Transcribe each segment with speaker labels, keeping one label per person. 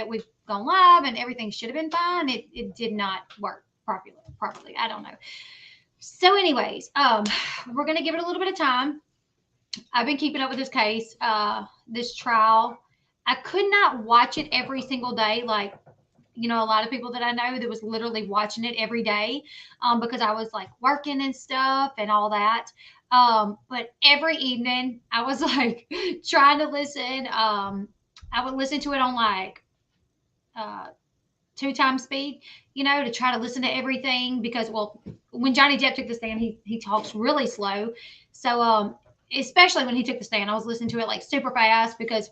Speaker 1: we've gone live and everything should have been fine. It did not work properly. I don't know. So, anyways, we're gonna give it a little bit of time. I've been keeping up with this case, this trial. I could not watch it every single day, like a lot of people that I know that was literally watching it every day, because I was like working and stuff and all that. But every evening I was like trying to listen. I would listen to it on like uh, 2 times speed, to try to listen to everything because, well, when Johnny Depp took the stand, he talks really slow. So, especially when he took the stand, I was listening to it like super fast because,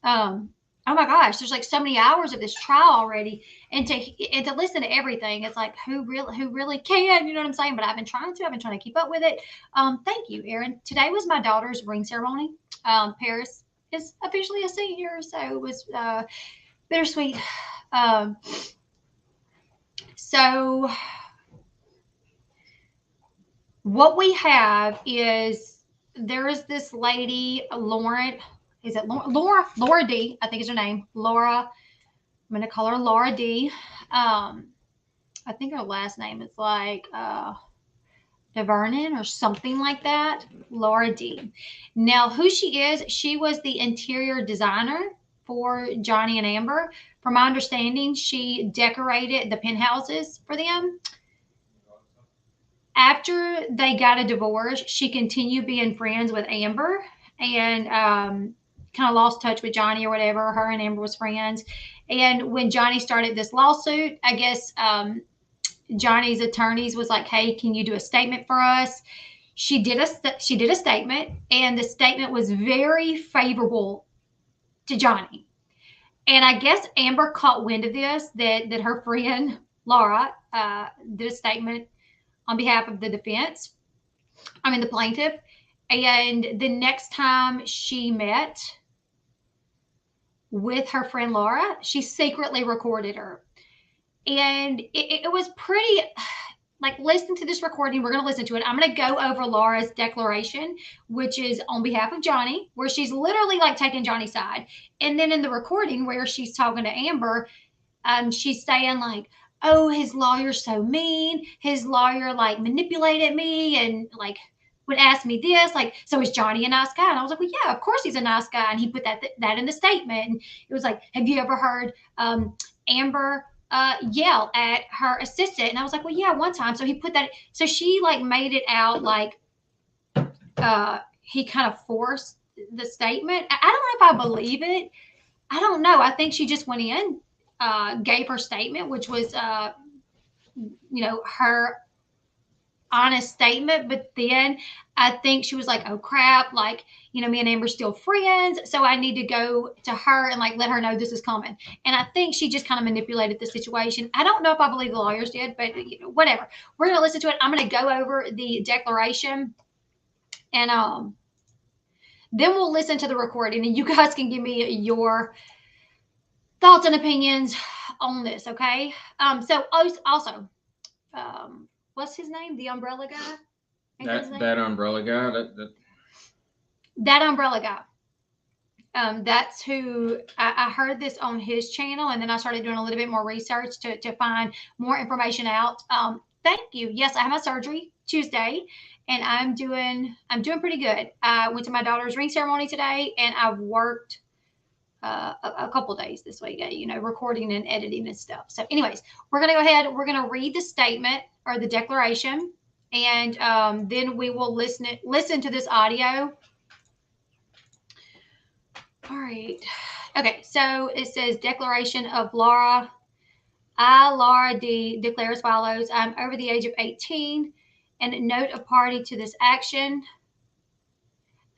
Speaker 1: oh my gosh, there's like so many hours of this trial already, and to listen to everything, it's like who really can, you know what I'm saying? But I've been trying to keep up with it. Thank you, Erin. Today was my daughter's ring ceremony. Paris is officially a senior, so it was bittersweet. Um, so what we have is there is this lady, Lauren. Is it Laura? Laura D. I think is her name. Laura. I'm gonna call her Laura D. I think her last name is like Divernon or something like that. Laura D. Now, who she is? She was the interior designer for Johnny and Amber. From my understanding, she decorated the penthouses for them. After they got a divorce, she continued being friends with Amber and kind of lost touch with Johnny or whatever. Her and Amber was friends. And when Johnny started this lawsuit, I guess Johnny's attorneys was like, "Hey, can you do a statement for us?" She did a statement, and the statement was very favorable to Johnny. And I guess Amber caught wind of this, that her friend Laura did a statement on behalf of the defense. I mean, the plaintiff. And the next time she met with her friend Laura, she secretly recorded her. And it was pretty, like, listen to this recording. We're going to listen to it. I'm going to go over Laura's declaration, which is on behalf of Johnny, where she's literally like taking Johnny's side. And then in the recording where she's talking to Amber, she's saying like, "Oh, his lawyer's so mean. His lawyer like manipulated me and like would ask me this, like, so is Johnny a nice guy?" And I was like, "Well, yeah, of course he's a nice guy." And he put that in the statement. And it was like, "Have you ever heard Amber yell at her assistant?" And I was like, "Well, yeah, one time." So he put that. So she like made it out like he kind of forced the statement. I don't know if I believe it. I don't know. I think she just went in, gave her statement, which was, her honest statement. But then I think she was like, "Oh crap, like, me and Amber's still friends. So I need to go to her and like let her know this is coming." And I think she just kind of manipulated the situation. I don't know if I believe the lawyers did, but whatever. We're going to listen to it. I'm going to go over the declaration and then we'll listen to the recording and you guys can give me your thoughts and opinions on this, okay? So also, what's his name? The umbrella guy?
Speaker 2: That umbrella guy.
Speaker 1: That umbrella guy. That's who I heard this on his channel, and then I started doing a little bit more research to find more information out. Thank you. Yes, I had my surgery Tuesday, and I'm doing pretty good. I went to my daughter's ring ceremony today, and I've worked a couple days this week, recording and editing and stuff. So, anyways, we're gonna go ahead. We're gonna read the statement or the declaration, and then we will listen to this audio. All right. Okay. So it says Declaration of Laura. I, Laura D, declare as follows: I'm over the age of 18 and note a party to this action.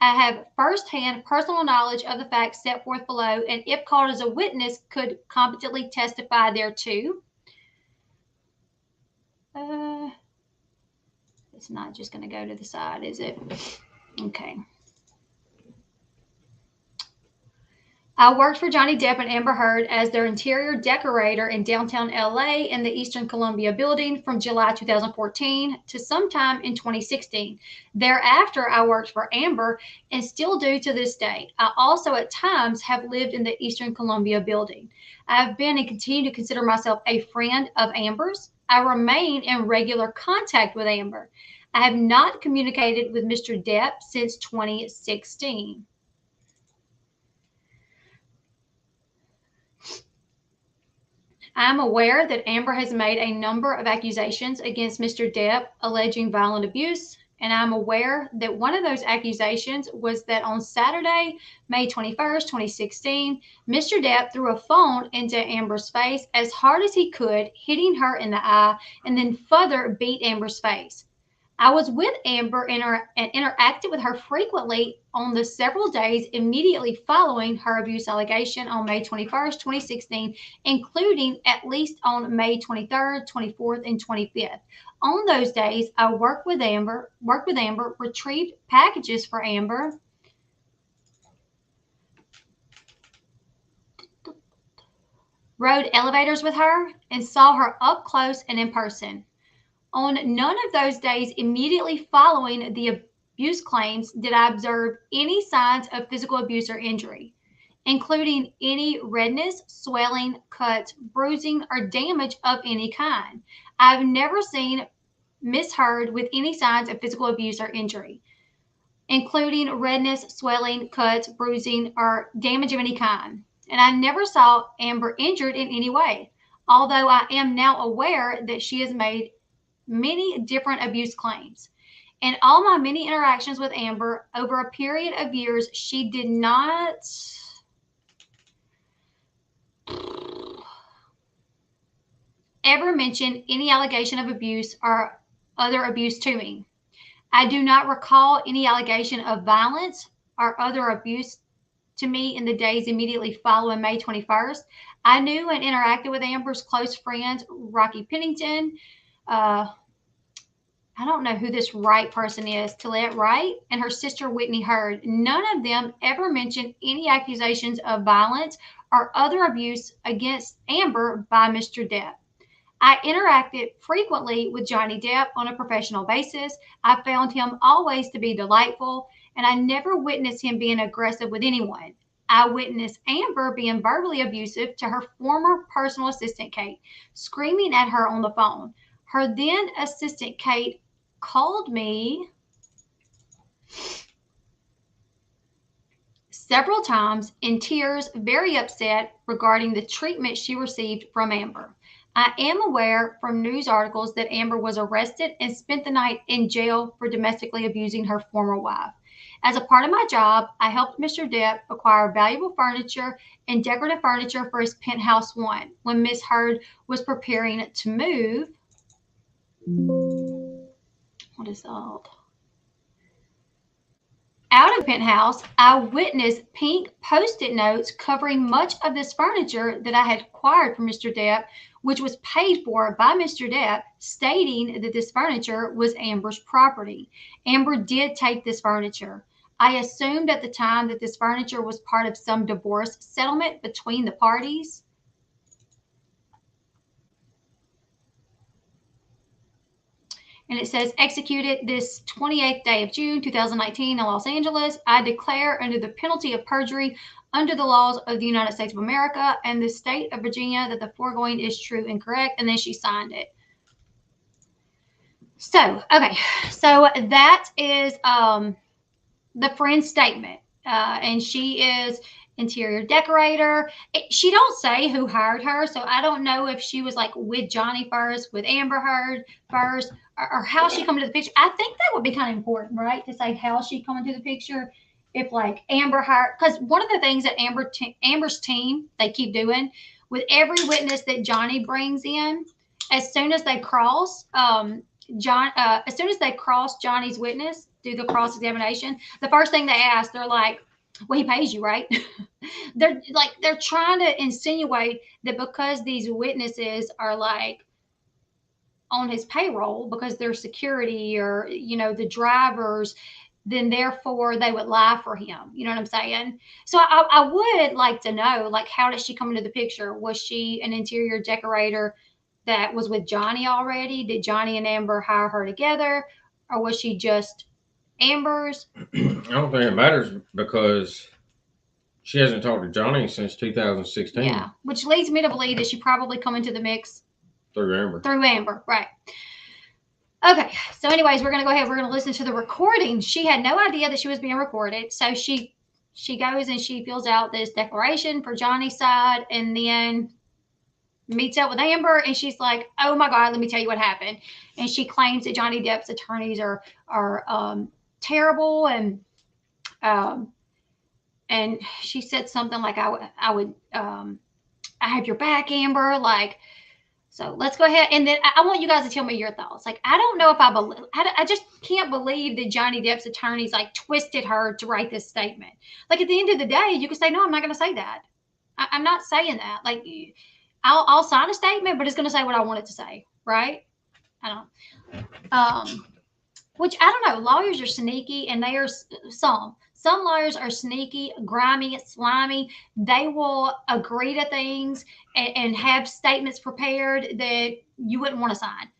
Speaker 1: I have firsthand personal knowledge of the facts set forth below, and if called as a witness, could competently testify thereto. Uh, it's not just going to go to the side, is it? Okay. I worked for Johnny Depp and Amber Heard as their interior decorator in downtown LA in the Eastern Columbia building from July 2014 to sometime in 2016. Thereafter, I worked for Amber and still do to this day. I also at times have lived in the Eastern Columbia building. I've been and continue to consider myself a friend of Amber's. I remain in regular contact with Amber. I have not communicated with Mr. Depp since 2016. I am aware that Amber has made a number of accusations against Mr. Depp alleging violent abuse, and I'm aware that one of those accusations was that on Saturday, May 21st, 2016, Mr. Depp threw a phone into Amber's face as hard as he could, hitting her in the eye, and then further beat Amber's face. I was with Amber and interacted with her frequently on the several days immediately following her abuse allegation on May 21st, 2016, including at least on May 23rd, 24th, and 25th. On those days, I worked with Amber, retrieved packages for Amber, rode elevators with her, and saw her up close and in person. On none of those days immediately following the abuse claims did I observe any signs of physical abuse or injury, including any redness, swelling, cuts, bruising, or damage of any kind. I've never seen Miss Heard with any signs of physical abuse or injury, including redness, swelling, cuts, bruising, or damage of any kind. And I never saw Amber injured in any way, although I am now aware that she has made many different abuse claims. In all my many interactions with Amber over a period of years, she did not ever mention any allegation of abuse or other abuse to me. I do not recall any allegation of violence or other abuse to me in the days immediately following May 21st. I knew and interacted with Amber's close friends, Rocky Pennington, I don't know who this Wright person is, Tillette Wright, and her sister Whitney Heard. None of them ever mentioned any accusations of violence or other abuse against Amber by Mr. Depp. I interacted frequently with Johnny Depp on a professional basis. I found him always to be delightful, and I never witnessed him being aggressive with anyone. I witnessed Amber being verbally abusive to her former personal assistant, Kate, screaming at her on the phone. Her then assistant, Kate, called me several times in tears, very upset regarding the treatment she received from Amber. I am aware from news articles that Amber was arrested and spent the night in jail for domestically abusing her former wife. As a part of my job, I helped Mr. Depp acquire valuable furniture and decorative furniture for his penthouse one when Miss Heard was preparing to move. What is that? Out of the penthouse, I witnessed pink post-it notes covering much of this furniture that I had acquired from Mr. Depp, which was paid for by Mr. Depp, stating that this furniture was Amber's property. Amber did take this furniture. I assumed at the time that this furniture was part of some divorce settlement between the parties. And it says, executed this 28th day of June, 2019 in Los Angeles. I declare under the penalty of perjury under the laws of the United States of America and the state of Virginia that the foregoing is true and correct. And then she signed it. So, okay. So that is the friend's statement. And she is interior decorator. She don't say who hired her, so I don't know if she was like with Johnny first, with Amber Heard first, or how she come into the picture. I think that would be kind of important, right, to say how she come into the picture. If like Amber Heard, because one of the things that Amber's team they keep doing with every witness that Johnny brings in, as soon as they cross as soon as they cross Johnny's witness, do the cross examination, the first thing they ask, they're like, well, he pays you, right? they're trying to insinuate that because these witnesses are like on his payroll because they're security or the drivers, then therefore they would lie for him. You know what I'm saying? So I would like to know, like, how did she come into the picture? Was she an interior decorator that was with Johnny already? Did Johnny and Amber hire her together? Or was she just Amber's?
Speaker 2: I don't think it matters because she hasn't talked to Johnny since 2016
Speaker 1: Yeah, which leads me to believe that she probably come into the mix
Speaker 2: through Amber.
Speaker 1: through Amber, right? Okay, so anyways, we're gonna go ahead. We're gonna listen to the recording. She had no idea that she was being recorded, so she goes and she fills out this declaration for Johnny's side, and then meets up with Amber, and she's like, "Oh my God, let me tell you what happened." And she claims that Johnny Depp's attorneys are terrible, um, and she said something like, "I would I have your back, Amber." Like, so let's go ahead, and then I want you guys to tell me your thoughts. Like, I don't know if I believe. I just can't believe that Johnny Depp's attorneys like twisted her to write this statement. Like, at the end of the day, you can say, "No, I'm not going to say that. I'm not saying that." Like, I'll sign a statement, but it's going to say what I want it to say, right? I don't. Which I don't know. Lawyers are sneaky, and they are some. Some lawyers are sneaky, grimy, slimy. They will agree to things and have statements prepared that you wouldn't want to sign,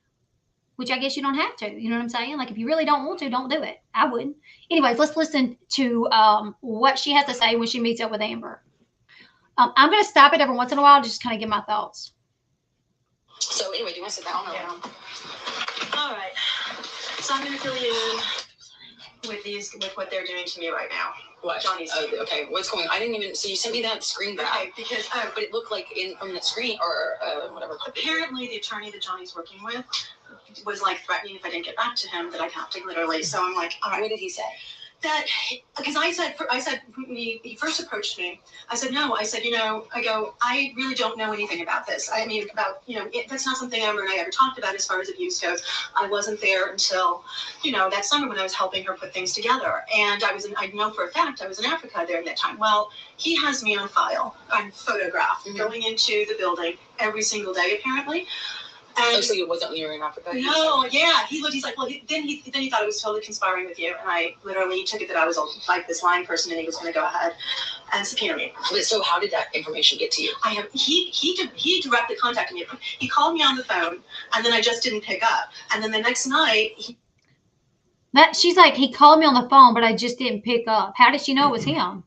Speaker 1: which I guess you don't have to. You know what I'm saying? Like, if you really don't want to, don't do it. I wouldn't. Anyways, let's listen to what she has to say when she meets up with Amber. I'm going to stop it every once in a while to just kind of give my thoughts.
Speaker 3: So anyway, do you want to sit down?
Speaker 4: Yeah. All right. So I'm going to fill you in with what they're doing to me right now.
Speaker 3: What?
Speaker 4: Johnny's.
Speaker 3: Okay. What's going on? I didn't even. So you sent me that screen grab.
Speaker 4: Okay, because
Speaker 3: But it looked like from the screen or whatever.
Speaker 4: apparently the attorney that Johnny's working with was like threatening if I didn't get back to him that I'd have to literally. So I'm like, all right.
Speaker 3: What did he say?
Speaker 4: That because I said when he first approached me, I said no. I said, I really don't know anything about this. I mean, about that's not something Amber and I ever talked about as far as abuse goes. I wasn't there until that summer when I was helping her put things together, and I know for a fact I was in Africa during that time. Well, he has me on file, on photograph, going into the building every single day apparently. And
Speaker 3: so it wasn't when you were in Africa?
Speaker 4: No, yeah. He looked, he's like, well, then he thought I was totally conspiring with you. And I literally took it that I was like this lying person and he was going to go ahead and subpoena me.
Speaker 3: But so how did that information get to you?
Speaker 4: He directly contacted me. He called me on the phone and then I just didn't pick up. And then the next night,
Speaker 1: she's like, he called me on the phone, but I just didn't pick up. How did she know it was him?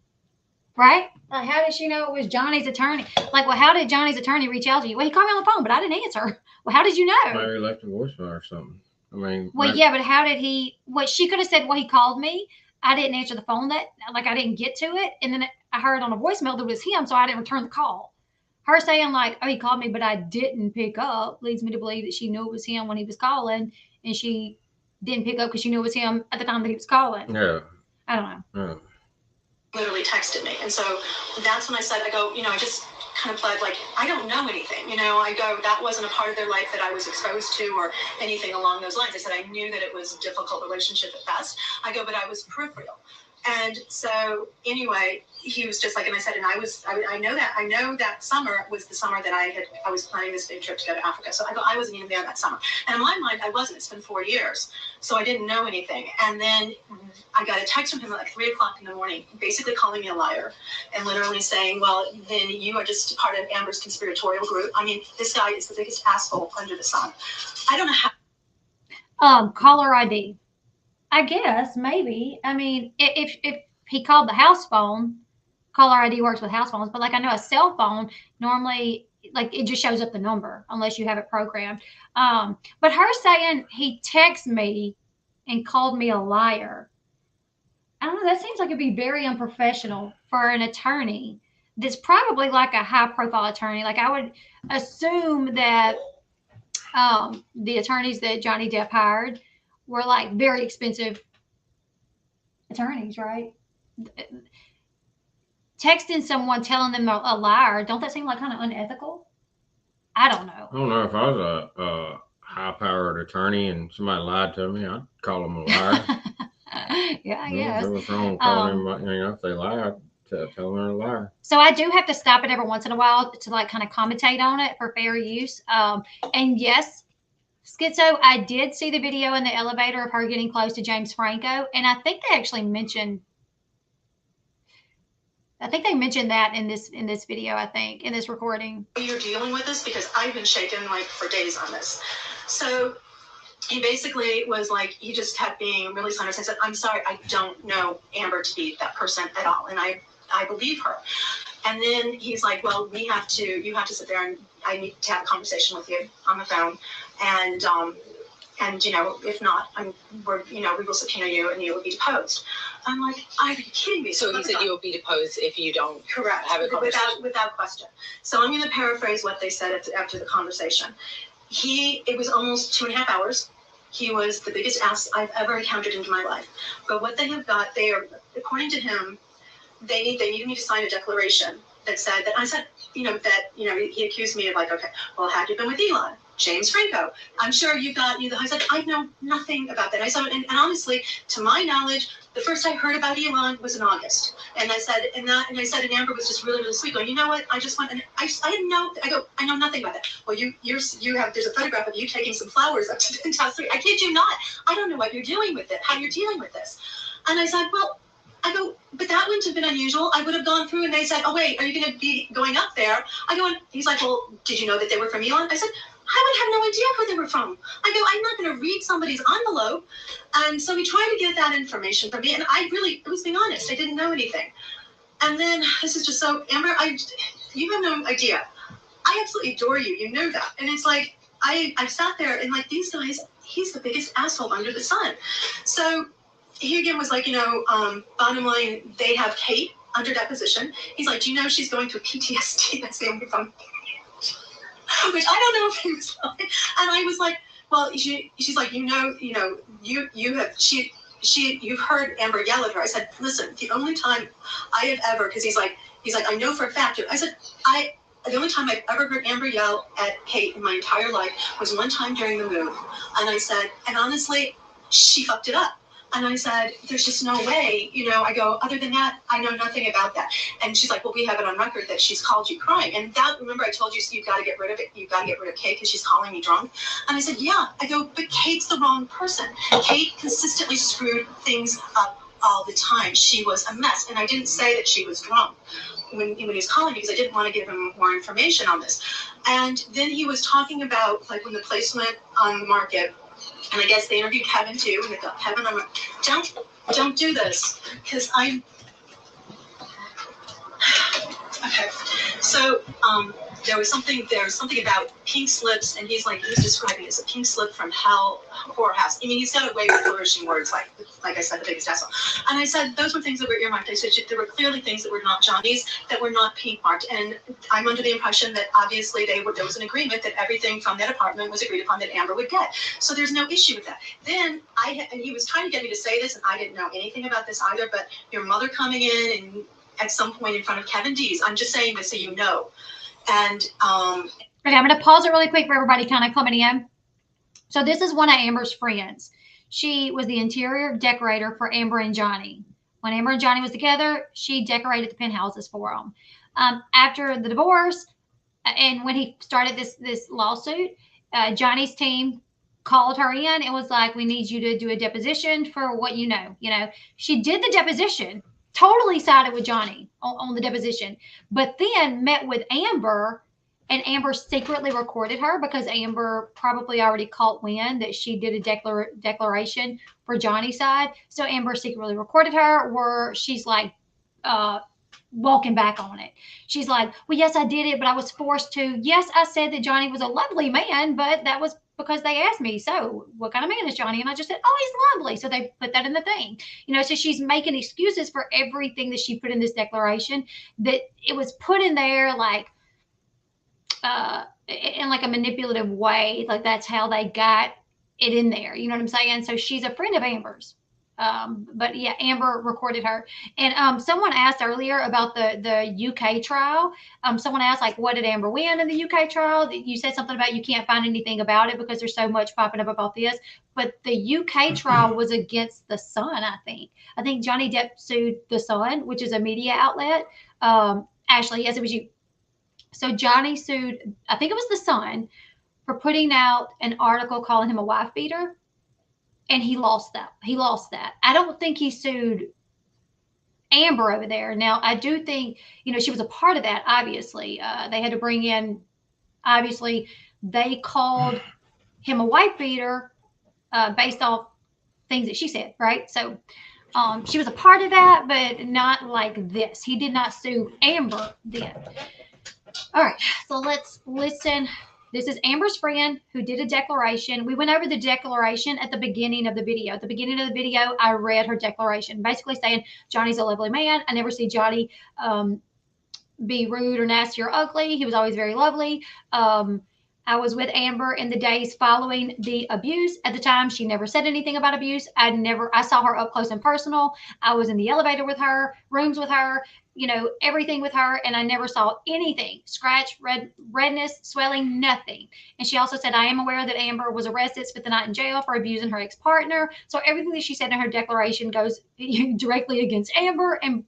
Speaker 1: Right? Like, how did she know it was Johnny's attorney? Like, well, how did Johnny's attorney reach out to you? Well, he called me on the phone, but I didn't answer. Well, how did you know?
Speaker 2: Maybe left a voicemail or something. I mean,
Speaker 1: well, yeah, but how did he? What she could have said? Well, he called me. I didn't answer the phone. I didn't get to it, and then I heard on a voicemail that it was him, so I didn't return the call. Her saying like, "Oh, he called me, but I didn't pick up," leads me to believe that she knew it was him when he was calling, and she didn't pick up because she knew it was him at the time that he was calling.
Speaker 2: Yeah.
Speaker 1: I don't know.
Speaker 2: Yeah.
Speaker 4: Literally texted me, and so that's when I said, I just kind of pled like I don't know anything. I go, that wasn't a part of their life that I was exposed to or anything along those lines. I said I knew that it was a difficult relationship at best. I go, but I was peripheral. And so anyway, he was just like, and I said, and I know that summer was the summer that I was planning this big trip to go to Africa. So I go, I wasn't even there that summer. And in my mind, I wasn't. It's been 4 years. So I didn't know anything. And then I got a text from him at like 3 o'clock in the morning, basically calling me a liar and literally saying, well, then you are just part of Amber's conspiratorial group. I mean, this guy is the biggest asshole under the sun. I don't know how.
Speaker 1: Caller ID. I guess maybe. I mean, if he called the house phone, caller ID works with house phones. But like I know a cell phone normally, like it just shows up the number unless you have it programmed. But her saying he texted me and called me a liar. I don't know. That seems like it'd be very unprofessional for an attorney. That's probably like a high-profile attorney. Like I would assume that the attorneys that Johnny Depp hired were like very expensive attorneys, right? Texting someone telling them a liar, don't that seem like kind of unethical? I don't know.
Speaker 2: I don't know if I was a high-powered attorney and somebody lied to me, I'd call them a liar.
Speaker 1: Yeah, I guess.
Speaker 2: What's wrong with calling them? If they lie, tell them they're a liar.
Speaker 1: So I do have to stop it every once in a while to like kind of commentate on it for fair use. And yes, Schizo, I did see the video in the elevator of her getting close to James Franco, and I think they actually mentioned. I think they mentioned that in this video. I think in this recording.
Speaker 4: You're dealing with this because I've been shaken like for days on this. So he basically was like, he just kept being really honest. I said, I'm sorry, I don't know Amber to be that person at all, and I believe her. And then he's like, well, you have to sit there and I need to have a conversation with you on the phone. And you know, if not, we will subpoena you and you will be deposed. I'm like, are you kidding me?
Speaker 3: So he said you will be deposed if you don't have a conversation.
Speaker 4: Without question. So I'm going to paraphrase what they said after the conversation. It was almost 2.5 hours. He was the biggest ass I've ever encountered in my life. But what they have got, they are, according to him, they needed me to sign a declaration that said that I said, he accused me of like, okay, well, had you been with Elon, James Franco, I'm sure I said, I know nothing about that. I said, and honestly, to my knowledge, the first I heard about Elon was in August. And I said, and Amber was just really, really sweet going, you know what? I just went, and I didn't know, I know nothing about that. Well, there's a photograph of you taking some flowers up to the Penthouse 3. I kid you not. I don't know what you're doing with it, how you're dealing with this. And I said, well, but that wouldn't have been unusual. I would have gone through and they said, oh, wait, are you going to be going up there? He's like, well, did you know that they were from Elon? I said, I would have no idea who they were from. I'm not going to read somebody's envelope. And so he tried to get that information from me. And I was being honest. I didn't know anything. And then this is just so, Amber, you have no idea. I absolutely adore you. You know that. And it's like, I sat there and like these guys, he's the biggest asshole under the sun. So he again was like, bottom line, they have Kate under deposition. He's like, do you know she's going through PTSD? That's the only from, which I don't know if he was like. And I was like, well, she's like, you've heard Amber yell at her. I said, listen, the only time I have ever, because he's like, I know for a fact. I said, the only time I've ever heard Amber yell at Kate in my entire life was one time during the move. And I said, and honestly, she fucked it up. And I said, there's just no way, I go, other than that, I know nothing about that. And she's like, well, we have it on record that she's called you crying. And remember I told you, you've got to get rid of it. You've got to get rid of Kate because she's calling me drunk. And I said, yeah. I go, but Kate's the wrong person. Kate consistently screwed things up all the time. She was a mess. And I didn't say that she was drunk when he was calling because I didn't want to give him more information on this. And then he was talking about like when the place went on the market. And I guess they interviewed Kevin too. And they thought, Kevin, I'm like, don't do this. Because okay. So there was something about pink slips. And he was describing it as a pink slip from hell whorehouse. I mean, he's got a way of flourishing words like I said, the biggest asshole. And I said, those were things that were earmarked. I said, there were clearly things that were not Johnny's, that were not pink marked. And I'm under the impression that obviously there was an agreement that everything from that apartment was agreed upon that Amber would get. So there's no issue with that. Then and he was trying to get me to say this, and I didn't know anything about this either, but your mother coming in and at some point in front of Kevin D's, I'm just saying this so you know. And
Speaker 1: okay, I'm going to pause it really quick for everybody kind of coming in. So this is one of Amber's friends. She was the interior decorator for Amber and Johnny. When Amber and Johnny was together, she decorated the penthouses for them. After the divorce, and when he started this lawsuit, Johnny's team called her in and was like, we need you to do a deposition for what you know. She did the deposition, totally sided with Johnny on the deposition, but then met with Amber. And Amber secretly recorded her because Amber probably already caught wind that she did a declaration for Johnny's side. So Amber secretly recorded her where she's like walking back on it. She's like, well, yes, I did it, but I was forced to. Yes, I said that Johnny was a lovely man, but that was because they asked me, so what kind of man is Johnny? And I just said, oh, he's lovely. So they put that in the thing. So she's making excuses for everything that she put in this declaration, that it was put in there like, in like a manipulative way, like that's how they got it in there. You know what I'm saying? So she's a friend of Amber's. But yeah, Amber recorded her. And someone asked earlier about the UK trial. Someone asked, like, what did Amber win in the UK trial? You said something about you can't find anything about it because there's so much popping up about this. But the UK trial was against The Sun, I think. I think Johnny Depp sued The Sun, which is a media outlet. Ashley, yes, it was you. So Johnny sued, I think it was The Sun, for putting out an article calling him a wife beater, and he lost that. I don't think he sued Amber over there. Now, I do think, she was a part of that, obviously. They had to bring in, obviously, they called him a wife beater based off things that she said, right? So she was a part of that, but not like this. He did not sue Amber then. All right, so let's listen. This is Amber's friend who did a declaration. We went over the declaration at the beginning of the video. At the beginning of the video, I read her declaration, basically saying Johnny's a lovely man. I never see Johnny be rude or nasty or ugly. He was always very lovely. I was with Amber in the days following the abuse. At the time, she never said anything about abuse. I saw her up close and personal. I was in the elevator with her, rooms with her, everything with her, and I never saw anything, scratch, redness, swelling, nothing. And she also said, I am aware that Amber was arrested, spent the night in jail for abusing her ex-partner. So everything that she said in her declaration goes directly against Amber and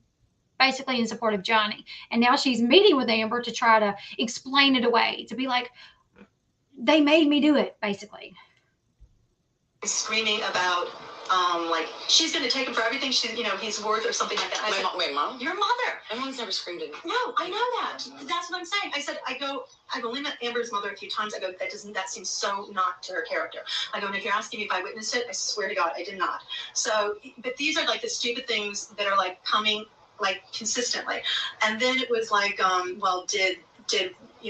Speaker 1: basically in support of Johnny. And now she's meeting with Amber to try to explain it away, to be like, they made me do it, basically.
Speaker 4: Screaming about, like, she's going to take him for everything he's worth or something like that. I said,
Speaker 3: Wait, Mom?
Speaker 4: Your mother.
Speaker 3: My mom's never screamed at me.
Speaker 4: No, I know that. That's what I'm saying. I said, I've only met Amber's mother a few times. I go, that seems so not to her character. I go, and if you're asking me if I witnessed it, I swear to God, I did not. So, but these are like the stupid things that are like coming like consistently. And then it was like, well, did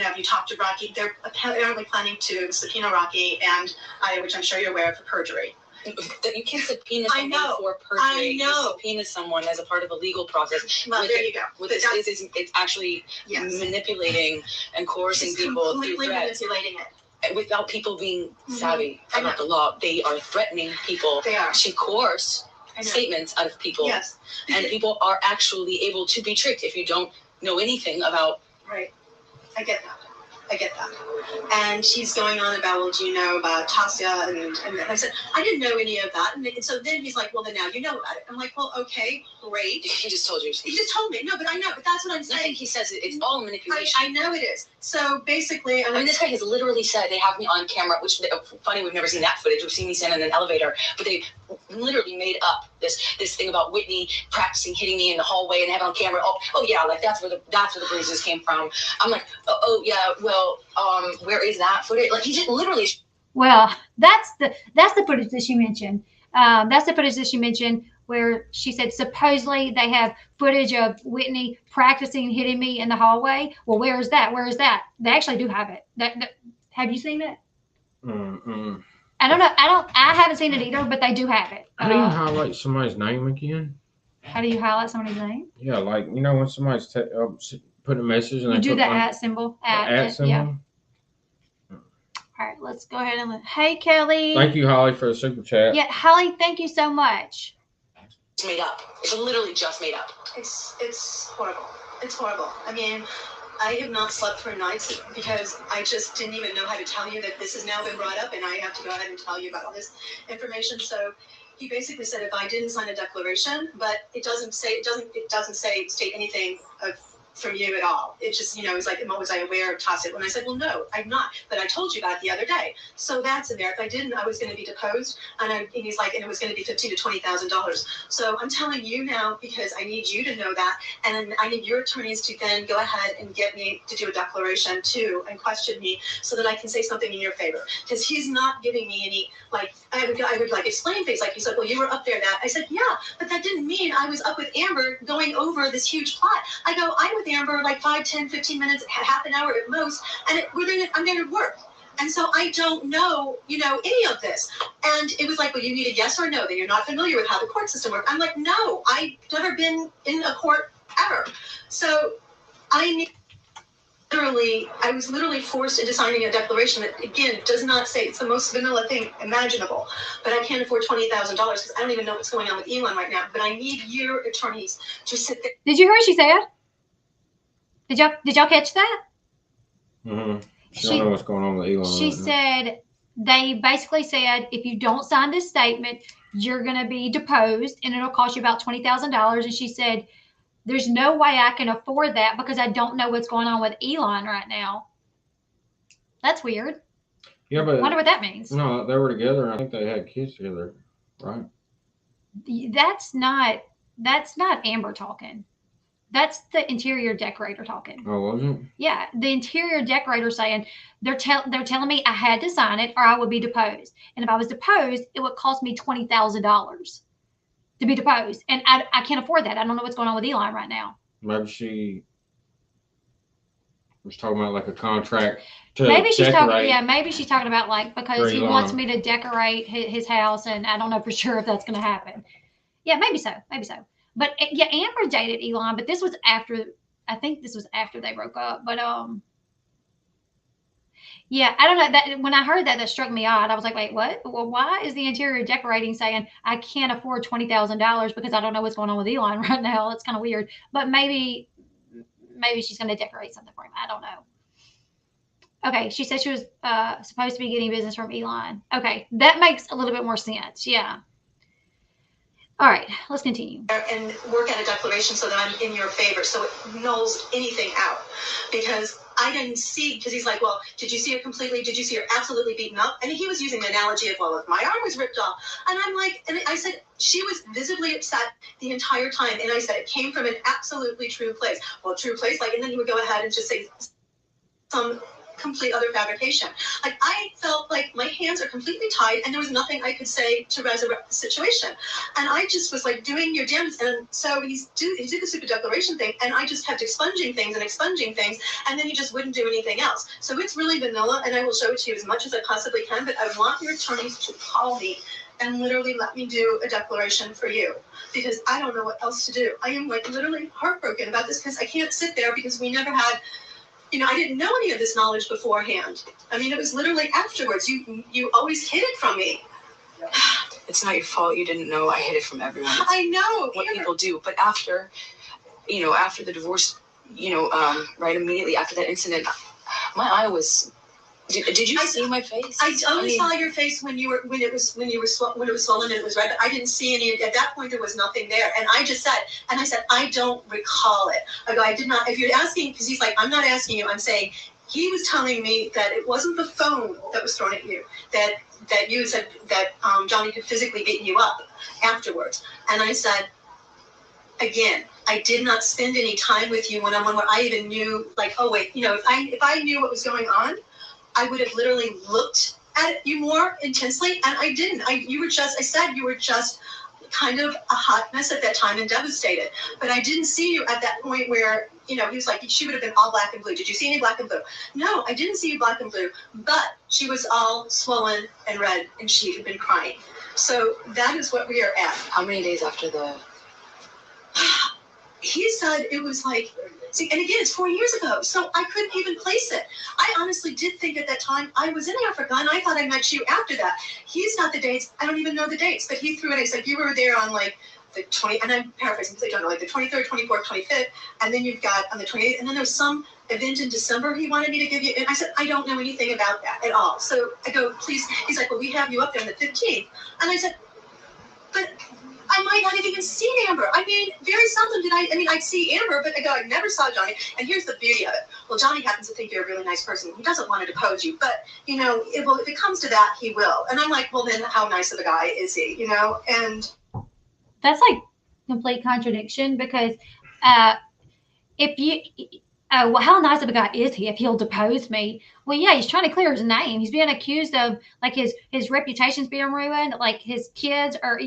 Speaker 4: have you talked to Rocky? They're apparently planning to subpoena Rocky and which I'm sure you're aware of, for perjury.
Speaker 3: You can't subpoena someone for perjury.
Speaker 4: I know.
Speaker 3: You subpoena someone as a part of a legal process.
Speaker 4: Well, there you go.
Speaker 3: It's actually manipulating and coercing people through threats.
Speaker 4: Manipulating it.
Speaker 3: Without people being savvy about the law. They are threatening people to coerce statements out of people.
Speaker 4: Yes.
Speaker 3: And people are actually able to be tricked if you don't know anything about.
Speaker 4: Right. I get that. And she's going on about, well, do you know about Tasya? And I said, I didn't know any of that. And so then he's like, well, then now you know about it. I'm like, well, okay, great.
Speaker 3: He just told you.
Speaker 4: He just told me. No, but I know. But that's what I'm saying.
Speaker 3: Nothing he says, it's all manipulation.
Speaker 4: I know it is. So basically,
Speaker 3: I mean, this guy has literally said they have me on camera, which funny, we've never seen that footage. We've seen me stand in an elevator, but they literally made up this thing about Whitney practicing hitting me in the hallway and having on camera. Oh yeah, like that's where the bruises came from. I'm like, oh yeah, well, where is that footage? Like he just literally.
Speaker 1: Well, that's the footage that she mentioned. That's the footage that she mentioned where she said supposedly they have footage of Whitney practicing hitting me in the hallway. Well, where is that? They actually do have it. Have you seen it? I don't know. I haven't seen it either, but they do have it.
Speaker 2: How do you highlight somebody's name again?
Speaker 1: How do you highlight somebody's name?
Speaker 2: Yeah, like, when somebody's putting a message and
Speaker 1: you
Speaker 2: they
Speaker 1: do
Speaker 2: put
Speaker 1: the at symbol.
Speaker 2: At symbol.
Speaker 1: Yeah. All right, let's go ahead and hey, Kelly.
Speaker 2: Thank you, Holly, for the super chat.
Speaker 1: Yeah, Holly, thank you so much.
Speaker 3: It's made up. It's literally just made up.
Speaker 4: It's horrible. It's horrible. I mean, I have not slept for nights because I just didn't even know how to tell you that this has now been brought up, and I have to go ahead and tell you about all this information. So he basically said if I didn't sign a declaration, but it doesn't state anything from you at all. It just, it's like, was I aware of Tasya? When I said, well, no, I'm not, but I told you about it the other day. So that's in there. If I didn't, I was going to be deposed, and he's like, and it was going to be $15,000 to $20,000. So I'm telling you now because I need you to know that, and then I need your attorneys to then go ahead and get me to do a declaration too and question me so that I can say something in your favor. Because he's not giving me any, like, I would like explain things like, he said, well, you were up there that. I said, yeah, but that didn't mean I was up with Amber going over this huge plot. I go, I'm with Amber like 5, 10, 15 minutes, half an hour at most, and I'm there to work. And so I don't know, any of this. And it was like, well, you need a yes or no, that you're not familiar with how the court system works. I'm like, no, I've never been in a court ever. So I was literally forced into signing a declaration that, again, does not say, it's the most vanilla thing imaginable, but I can't afford $20,000 because I don't even know what's going on with Elon right now. But I need your attorneys to sit there.
Speaker 1: Did you hear what she said? Did y'all catch that?
Speaker 2: Mm-hmm. She don't know what's going on with Elon.
Speaker 1: She said, they basically said, if you don't sign this statement, you're going to be deposed and it'll cost you about $20,000. And she said, there's no way I can afford that because I don't know what's going on with Elon right now. That's weird.
Speaker 2: Yeah, but
Speaker 1: Wonder what that means.
Speaker 2: no, they were together. I think they had kids together, right?
Speaker 1: That's not Amber talking. That's the interior decorator talking.
Speaker 2: Oh, was it?
Speaker 1: Yeah, the interior decorator saying they're telling me I had to sign it or I would be deposed, and if I was deposed, it would cost me $20,000 to be deposed, and I can't afford that. I don't know what's going on with Elon right now.
Speaker 2: Maybe she was talking about like a contract to
Speaker 1: Maybe she's
Speaker 2: decorate.
Speaker 1: talking. Yeah, maybe she's talking about like because he
Speaker 2: Elon.
Speaker 1: wants me to decorate his house, and I don't know for sure if that's going to happen. Yeah, maybe so. Maybe so. But yeah, Amber dated Elon, but this was after. I think this was after they broke up. But yeah, I don't know. That when I heard that, that struck me odd. I was like, wait, what? Well, why is the interior decorating saying I can't afford $20,000 because I don't know what's going on with Elon right now? It's kind of weird. But maybe she's going to decorate something for him. I don't know. Okay, she said she was supposed to be getting business from Elon. Okay, that makes a little bit more sense. Yeah. All right, let's continue.
Speaker 4: And work out a declaration so that I'm in your favor, so it nulls anything out. Because I didn't see, because he's like, well, did you see her completely? Did you see her absolutely beaten up? And he was using the analogy of, well, if my arm was ripped off. And I'm like, and I said, she was visibly upset the entire time. And I said, it came from an absolutely true place. Well, true place, like, and then he would go ahead and just say some complete other fabrication. Like, I felt like my hands are completely tied and there was nothing I could say to resurrect the situation. And I just was like, doing your damnedest. And so he did the super declaration thing, and I just kept expunging things, and then he just wouldn't do anything else. So it's really vanilla, and I will show it to you as much as I possibly can, but I want your attorneys to call me and literally let me do a declaration for you, because I don't know what else to do. I am like literally heartbroken about this, because I can't sit there, because we never had, I didn't know any of this knowledge beforehand. I mean, it was literally afterwards. You always hid it from me.
Speaker 3: It's not your fault. You didn't know. I hid it from everyone.
Speaker 4: I know.
Speaker 3: What people do. But after the divorce, right immediately after that incident, my eye was. Did you see my face?
Speaker 4: I only saw your face when it was swollen and it was red. But I didn't see any. At that point, there was nothing there. And I just said, I don't recall it. I go, I did not. If you're asking, because he's like, I'm not asking you. I'm saying he was telling me that it wasn't the phone that was thrown at you. That you said that Johnny had physically beaten you up afterwards. And I said, again, I did not spend any time with you one-on-one where I even knew, like, oh wait, if I knew what was going on, I would have literally looked at you more intensely, and I didn't. I said you were just kind of a hot mess at that time and devastated. But I didn't see you at that point where, he was like, she would have been all black and blue. Did you see any black and blue? No, I didn't see you black and blue, but she was all swollen and red, and she had been crying. So that is what we are at.
Speaker 3: How many days after the...
Speaker 4: He said it was like, see, and again, it's 4 years ago, so I couldn't even place it. I honestly did think at that time I was in Africa, and I thought I met you after that. He's got the dates. I don't even know the dates, but he threw it. He's like, you were there on like the 20, and I'm paraphrasing because I don't know, like the 23rd, 24th, 25th, and then you've got on the 28th, and then there's some event in December he wanted me to give you, and I said, I don't know anything about that at all. So I go, please. He's like, well, we have you up there on the 15th, and I said, but I might not have even seen Amber. I mean, very seldom did I'd see Amber, but I never saw Johnny. And here's the beauty of it. Well, Johnny happens to think you're a really nice person. He doesn't want to depose you, but, if it comes to that, he will. And I'm like, well, then how nice of a guy is he, And
Speaker 1: that's like complete contradiction, because if you, well, how nice of a guy is he if he'll depose me? Well, yeah, he's trying to clear his name. He's being accused of, like, his reputation's being ruined. Like, his kids are,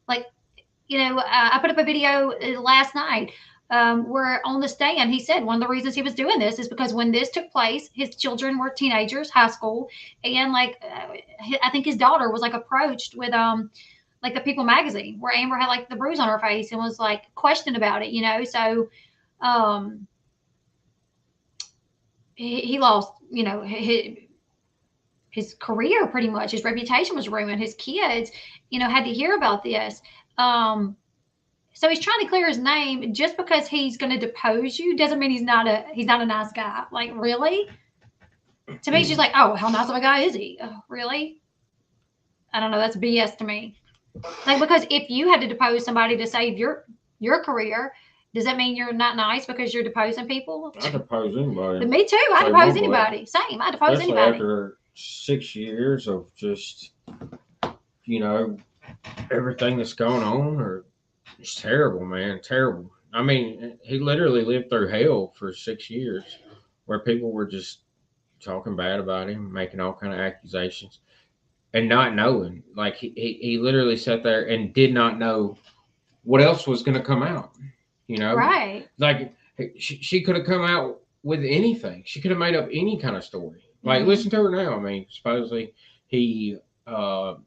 Speaker 1: like, I put up a video last night where on the stand, he said one of the reasons he was doing this is because when this took place, his children were teenagers, high school. And like, I think his daughter was like approached with, like the People magazine, where Amber had like the bruise on her face and was like questioned about it, so he lost, his career, pretty much. His reputation was ruined. His kids, had to hear about this. So he's trying to clear his name. Just because he's going to depose you doesn't mean he's not a nice guy. Like, really? To me, she's like, oh, how nice of a guy is he? Oh, really? I don't know. That's BS to me. Like, because if you had to depose somebody to save your career, does that mean you're not nice because you're deposing people?
Speaker 2: I depose anybody.
Speaker 1: Me too. I depose anybody. Same. I depose
Speaker 2: Especially
Speaker 1: anybody.
Speaker 2: After 6 years of just, you know, everything that's going on, or it's terrible, man, terrible. I mean, he literally lived through hell for 6 years, where people were just talking bad about him, making all kind of accusations, and not knowing. Like he literally sat there and did not know what else was going to come out. You know,
Speaker 1: Right.
Speaker 2: like she could have come out with anything. She could have made up any kind of story. Like,
Speaker 1: Mhm.
Speaker 2: listen to her now. I mean, supposedly he, what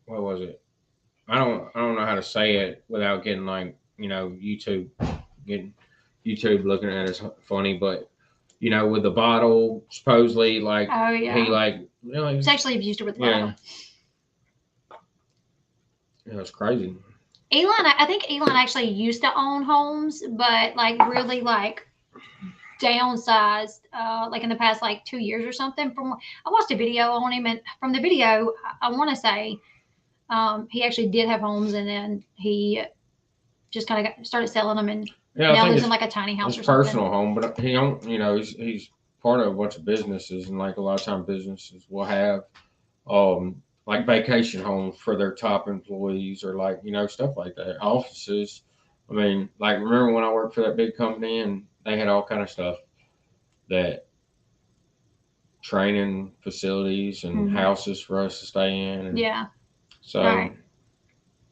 Speaker 2: was it? I don't know how to say it without getting like, getting YouTube looking at it as funny, but with the bottle, supposedly like
Speaker 1: Oh
Speaker 2: he
Speaker 1: yeah.
Speaker 2: like
Speaker 1: Sexually abused her with
Speaker 2: yeah,
Speaker 1: love.
Speaker 2: it was crazy.
Speaker 1: Elon, I think Elon actually used to own homes, but like really like downsized, like in the past like 2 years or something. From I watched a video on him, and from the video, I want to say he actually did have homes, and then he just kind of started selling them, and
Speaker 2: Yeah, I
Speaker 1: now
Speaker 2: think
Speaker 1: lives in like a tiny house
Speaker 2: his
Speaker 1: or something.
Speaker 2: personal home, but he don't. He's part of a bunch of businesses, and like a lot of time businesses will have like vacation homes for their top employees, or like stuff like that. Offices. I mean, like remember when I worked for that big company and they had all kind of stuff, that training facilities and
Speaker 1: Mhm.
Speaker 2: houses for us to stay in. And
Speaker 1: Yeah.
Speaker 2: so
Speaker 1: All right.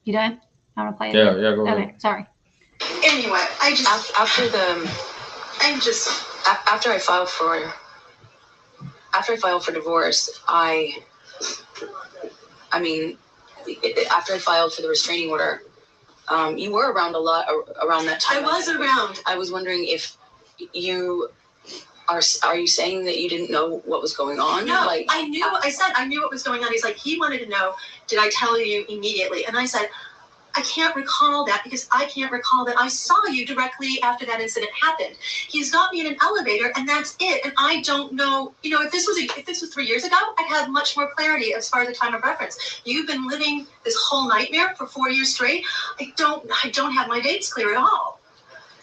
Speaker 1: You done? I want to play it.
Speaker 2: yeah,
Speaker 1: then.
Speaker 2: yeah, go ahead.
Speaker 1: Okay. Sorry.
Speaker 4: Anyway, I just,
Speaker 3: After the
Speaker 4: I'm just,
Speaker 3: after I filed for divorce, I mean, after I filed for the restraining order, you were around a lot around that
Speaker 4: I
Speaker 3: time.
Speaker 4: was around.
Speaker 3: I was wondering if you are you saying that you didn't know what was going on?
Speaker 4: No,
Speaker 3: Like,
Speaker 4: I said I knew what was going on. He's like, he wanted to know, did I tell you immediately? And I said, I can't recall that, because I can't recall that I saw you directly after that incident happened. He's got me in an elevator, and that's it. And I don't know, if this was 3 years ago, I'd have much more clarity as far as the time of reference. You've been living this whole nightmare for 4 years straight. I don't have my dates clear at all.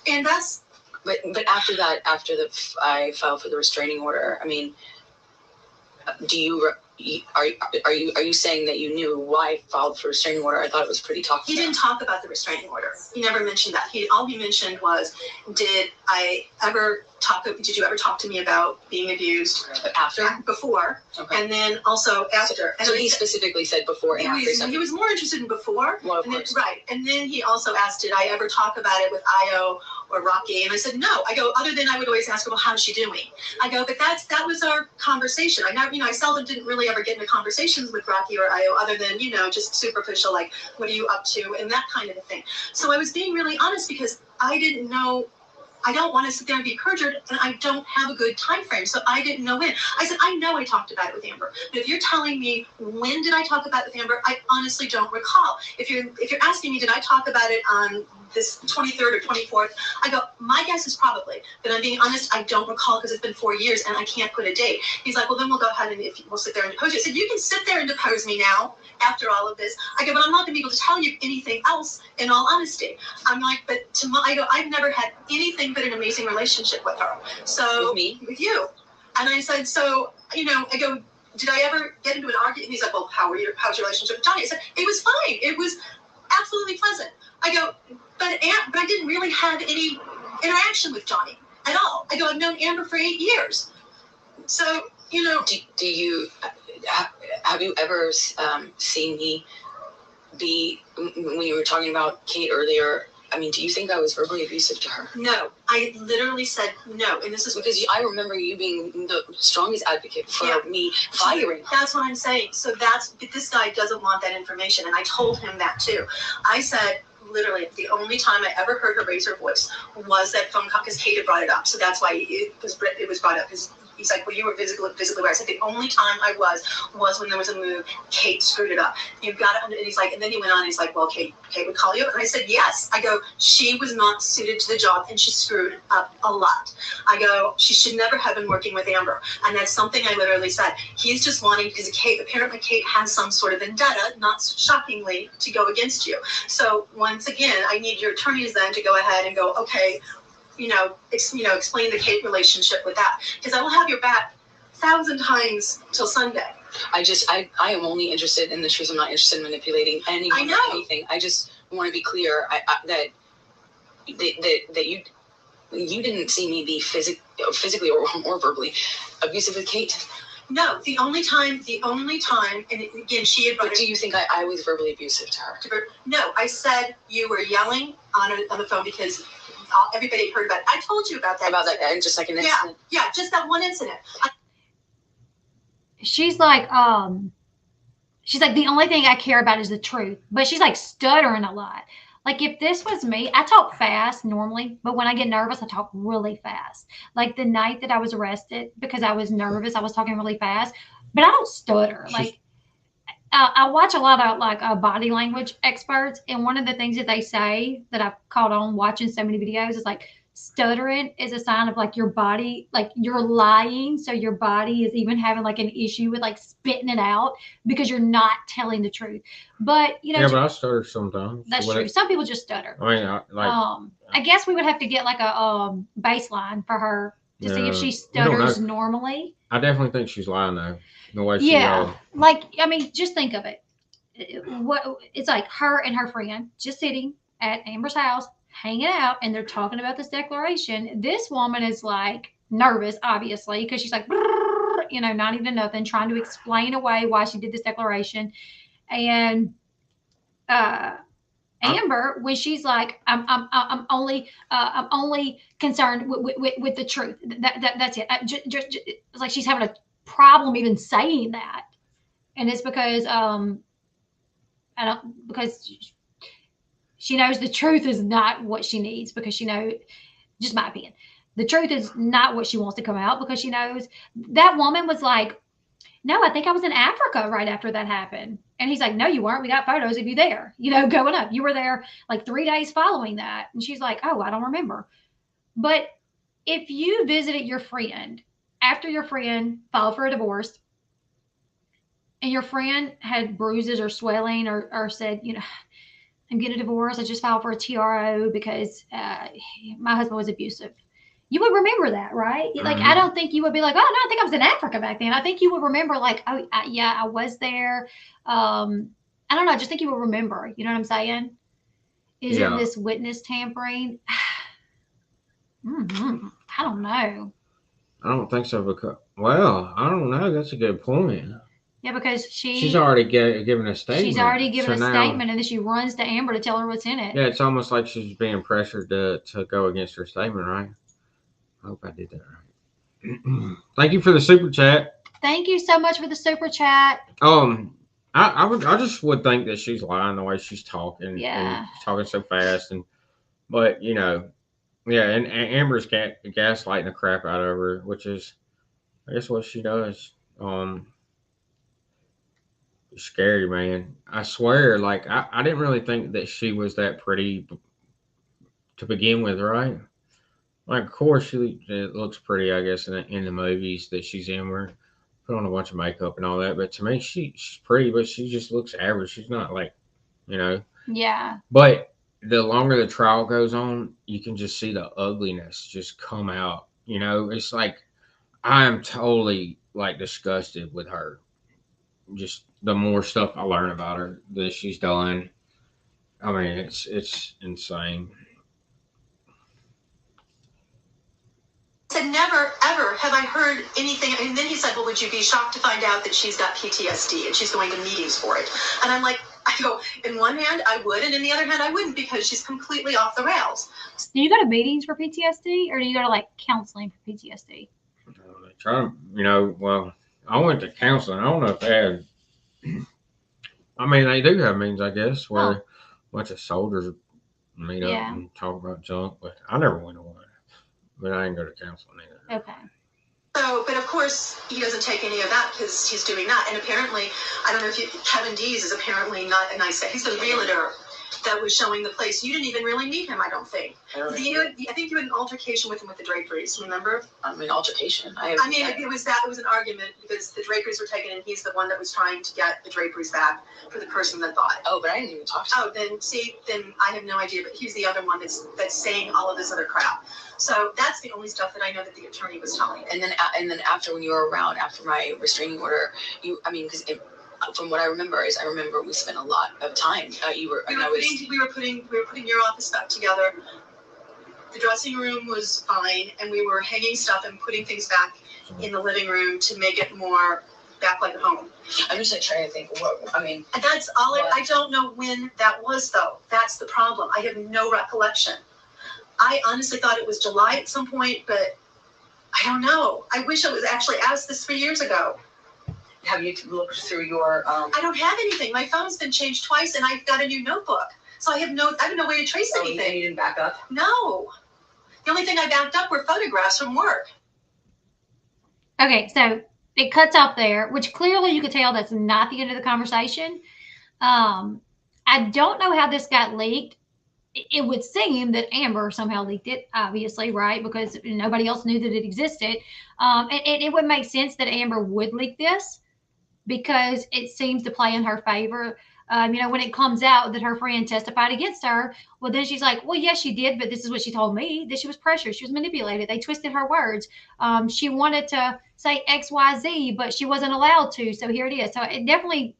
Speaker 4: And that's,
Speaker 3: but after that, I filed for the restraining order. I mean, are you saying that you knew why I filed for restraining order? I thought it was pretty talked
Speaker 4: he
Speaker 3: about.
Speaker 4: didn't talk about the restraining order. He never mentioned that. All he mentioned was, did you ever talk to me about being abused? Before,
Speaker 3: Okay.
Speaker 4: and then also after. And
Speaker 3: So he specifically said before and after.
Speaker 4: He was more interested in before.
Speaker 3: Well, of
Speaker 4: and then,
Speaker 3: course.
Speaker 4: right. And then he also asked, did I ever talk about it with Io or Rocky? And I said, no. I go, other than I would always ask her, well, how's she doing? I go, but that was our conversation. I seldom didn't really ever get into conversations with Rocky or Io, other than, just superficial, like, what are you up to? And that kind of a thing. So I was being really honest, because I didn't know. I don't want to sit there and be perjured, and I don't have a good time frame, so I didn't know when. I said, I know I talked about it with Amber, but if you're telling me when did I talk about it with Amber, I honestly don't recall. If you're asking me, did I talk about it on this 23rd or 24th, I go, my guess is probably, but I'm being honest, I don't recall, because it's been 4 years and I can't put a date. He's like, well, then we'll go ahead and we'll sit there and depose you. I said, you can sit there and depose me now after all of this. I go, but I'm not going to be able to tell you anything else, in all honesty. I'm like, but I go, I've never had anything but an amazing relationship with her. So
Speaker 3: With me?
Speaker 4: With you. And I said, so, I go, did I ever get into an argument? And he's like, well, how's your relationship with Johnny? I said, it was fine. It was absolutely pleasant. I go, but I didn't really have any interaction with Johnny at all. I go, I've known Amber for 8 years. So,
Speaker 3: Do you have you ever seen me be, when you were talking about Kate earlier? I mean, do you think I was verbally abusive to her?
Speaker 4: No, I literally said no, and this is
Speaker 3: because I remember you being the strongest advocate for me firing.
Speaker 4: That's what I'm saying. So but this guy doesn't want that information, and I told him that too. I said, literally, the only time I ever heard her raise her voice was that phone call, because Kate had brought it up. So that's why it was brought up. He's like, well, you were physically aware. I said, the only time I was when there was a move. Kate screwed it up. You got it. And he's like, and then he went on, and he's like, well, Kate would call you. And I said, yes. I go, she was not suited to the job, and she screwed up a lot. I go, she should never have been working with Amber. And that's something I literally said. He's just wanting, because apparently Kate has some sort of vendetta, not shockingly, to go against you. So once again, I need your attorneys then to go ahead and go, okay, explain the Kate relationship with that, because I will have your back 1,000 times till Sunday.
Speaker 3: I am only interested in the truth. I'm not interested in manipulating anyone
Speaker 4: I know.
Speaker 3: or anything. I just want to be clear that you didn't see me be physically or verbally abusive with Kate.
Speaker 4: No, the only time, and again, she had.
Speaker 3: But do you think I was verbally abusive to her?
Speaker 4: No, I said you were yelling on the phone because everybody heard about it. I told you about that.
Speaker 3: About that, and just like an incident.
Speaker 4: Yeah, just that one incident.
Speaker 1: She's like, the only thing I care about is the truth. But she's like stuttering a lot. Like if this was me, I talk fast normally, but when I get nervous, I talk really fast. Like the night that I was arrested, because I was nervous, I was talking really fast, but I don't stutter. Like I watch a lot of body language experts, and one of the things that they say that I've caught on watching so many videos is like stuttering is a sign of like your body, like you're lying. So your body is even having like an issue with like spitting it out because you're not telling the truth. But
Speaker 2: yeah, but I stutter sometimes.
Speaker 1: That's true. Some people just stutter.
Speaker 2: I mean,
Speaker 1: I guess we would have to get like a baseline for her to see if she stutters normally.
Speaker 2: I definitely think she's lying though. The way she yelled.
Speaker 1: Like I mean, just think of it. It's like her and her friend just sitting at Amber's house, hanging out, and they're talking about this declaration. This woman is like nervous, obviously, because she's like, not even nothing, trying to explain away why she did this declaration. And Amber, when she's like, I'm only concerned with the truth. That's it. It's like she's having a problem even saying that, and it's because because she knows the truth is not what she needs, because she knows, just my opinion, the truth is not what she wants to come out, because she knows that woman was like, no, I think I was in Africa right after that happened. And he's like, no, you weren't. We got photos of you there, going up. You were there like 3 days following that. And she's like, oh, I don't remember. But if you visited your friend after your friend filed for a divorce, and your friend had bruises or swelling or said, I'm getting a divorce, I just filed for a TRO because my husband was abusive, you would remember that, right? Like, I don't think you would be like, oh, no, I think I was in Africa back then. I think you would remember like, oh, yeah, I was there. I don't know. I just think you would remember. You know what I'm saying? Isn't this witness tampering? I don't know.
Speaker 2: I don't think so. Because, well, I don't know. That's a good point.
Speaker 1: Yeah, because
Speaker 2: she's already given a statement.
Speaker 1: She's already given a statement, and then she runs to Amber to tell her what's in it.
Speaker 2: Yeah, it's almost like she's being pressured to go against her statement, right? I hope I did that right. Thank you for the super chat.
Speaker 1: Thank you so much for the super chat.
Speaker 2: I just would think that she's lying the way she's talking.
Speaker 1: Yeah.
Speaker 2: And talking so fast, but and Amber's gaslighting the crap out of her, which is, I guess, what she does. Scary, man. I swear, like I didn't really think that she was that pretty to begin with, right? Like, of course, she looks pretty, I guess, in the movies that she's in, where put on a bunch of makeup and all that. But to me, she's pretty, but she just looks average. She's not like,
Speaker 1: Yeah.
Speaker 2: But the longer the trial goes on, you can just see the ugliness just come out. It's like I am totally like disgusted with her. Just the more stuff I learn about her that she's done, I mean, it's insane.
Speaker 4: Said, never, ever have I heard anything. And then he said, well, would you be shocked to find out that she's got PTSD and she's going to meetings for it? And I'm like, I go, in one hand, I would, and in the other hand, I wouldn't, because she's completely off the rails.
Speaker 1: Do you go to meetings for PTSD, or do you go to like counseling for PTSD?
Speaker 2: Well, I went to counseling. I don't know if they had, I mean, they do have meetings, I guess, where a bunch of soldiers meet up and talk about junk, but I never went to one. But I didn't go to counseling either.
Speaker 1: Okay.
Speaker 4: So, but of course, he doesn't take any of that because he's doing that. And apparently, I don't know if Kevin Dees is apparently not a nice guy. He's a realtor. that was showing the place. You didn't even really meet him, I don't think. I think you had an altercation with him with the draperies, remember?
Speaker 3: I mean, altercation.
Speaker 4: It was an argument because the draperies were taken and he's the one that was trying to get the draperies back for the person that bought it.
Speaker 3: Oh, but I didn't even talk to him.
Speaker 4: Oh, then I have no idea, but he's the other one that's saying all of this other crap. So that's the only stuff that I know that the attorney was telling me.
Speaker 3: And then after, when you were around, after my restraining order, because from what I remember we spent a lot of time. We were putting your office back together. The dressing room was fine, and we were hanging stuff and putting things back in the living room to make it more back like a home. I'm just trying to think.
Speaker 4: And that's all. I don't know when that was, though. That's the problem. I have no recollection. I honestly thought it was July at some point, but I don't know. I wish I was actually asked this 3 years ago.
Speaker 3: Have you looked through your?
Speaker 4: I don't have anything. My phone's been changed twice, and I've got a new notebook, so I have no way to trace anything.
Speaker 3: You didn't back up?
Speaker 4: No. The only thing I backed up were photographs from work.
Speaker 1: Okay, so it cuts out there, which clearly you could tell that's not the end of the conversation. I don't know how this got leaked. It would seem that Amber somehow leaked it, obviously, right? Because nobody else knew that it existed. And it would make sense that Amber would leak this because it seems to play in her favor. When it comes out that her friend testified against her, well, then she's like, well, yes, she did, but this is what she told me, that she was pressured. She was manipulated. They twisted her words. She wanted to say X, Y, Z, but she wasn't allowed to. So here it is. So it definitely,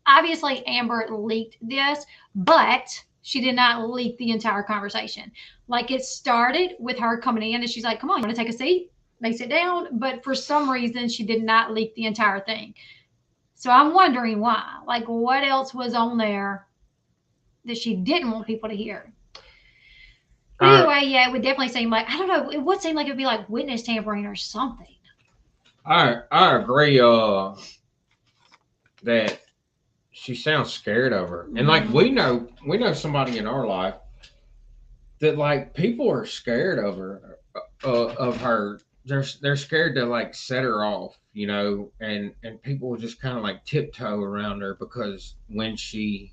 Speaker 1: obviously, Amber leaked this, but she did not leak the entire conversation. Like, it started with her coming in and she's like, come on, you want to take a seat? They sit down. But for some reason, she did not leak the entire thing. So I'm wondering why. Like, what else was on there that she didn't want people to hear? But anyway, yeah, it would definitely seem like, I don't know, it would seem like it would be like witness tampering or something.
Speaker 2: I agree that she sounds scared of her. And like we know somebody in our life that like people are scared of her, of her. They're scared to like set her off, and people will just kind of like tiptoe around her because when she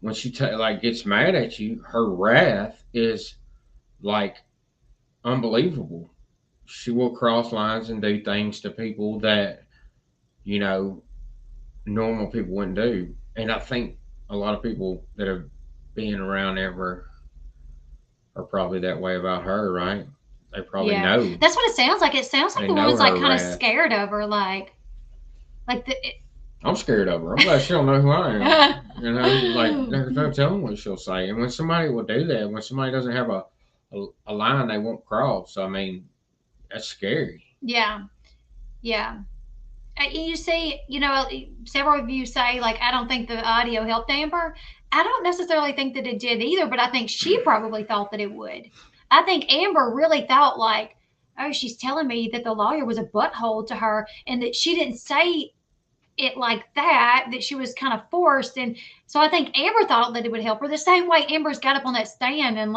Speaker 2: gets mad at you, her wrath is like unbelievable. She will cross lines and do things to people that normal people wouldn't do. And I think a lot of people that have been around Amber are probably that way about her, right? They probably know.
Speaker 1: That's what it sounds like. It sounds like the woman's like kind of scared of her,
Speaker 2: I'm scared of her. I'm glad she don't know who I am. There's no telling what she'll say. And when somebody will do that, when somebody doesn't have a line they won't cross, that's scary.
Speaker 1: Yeah. You see, several of you say, I don't think the audio helped Amber. I don't necessarily think that it did either, but I think she probably thought that it would. I think Amber really thought she's telling me that the lawyer was a butthole to her and that she didn't say it like that she was kind of forced. And so I think Amber thought that it would help her the same way Amber's got up on that stand and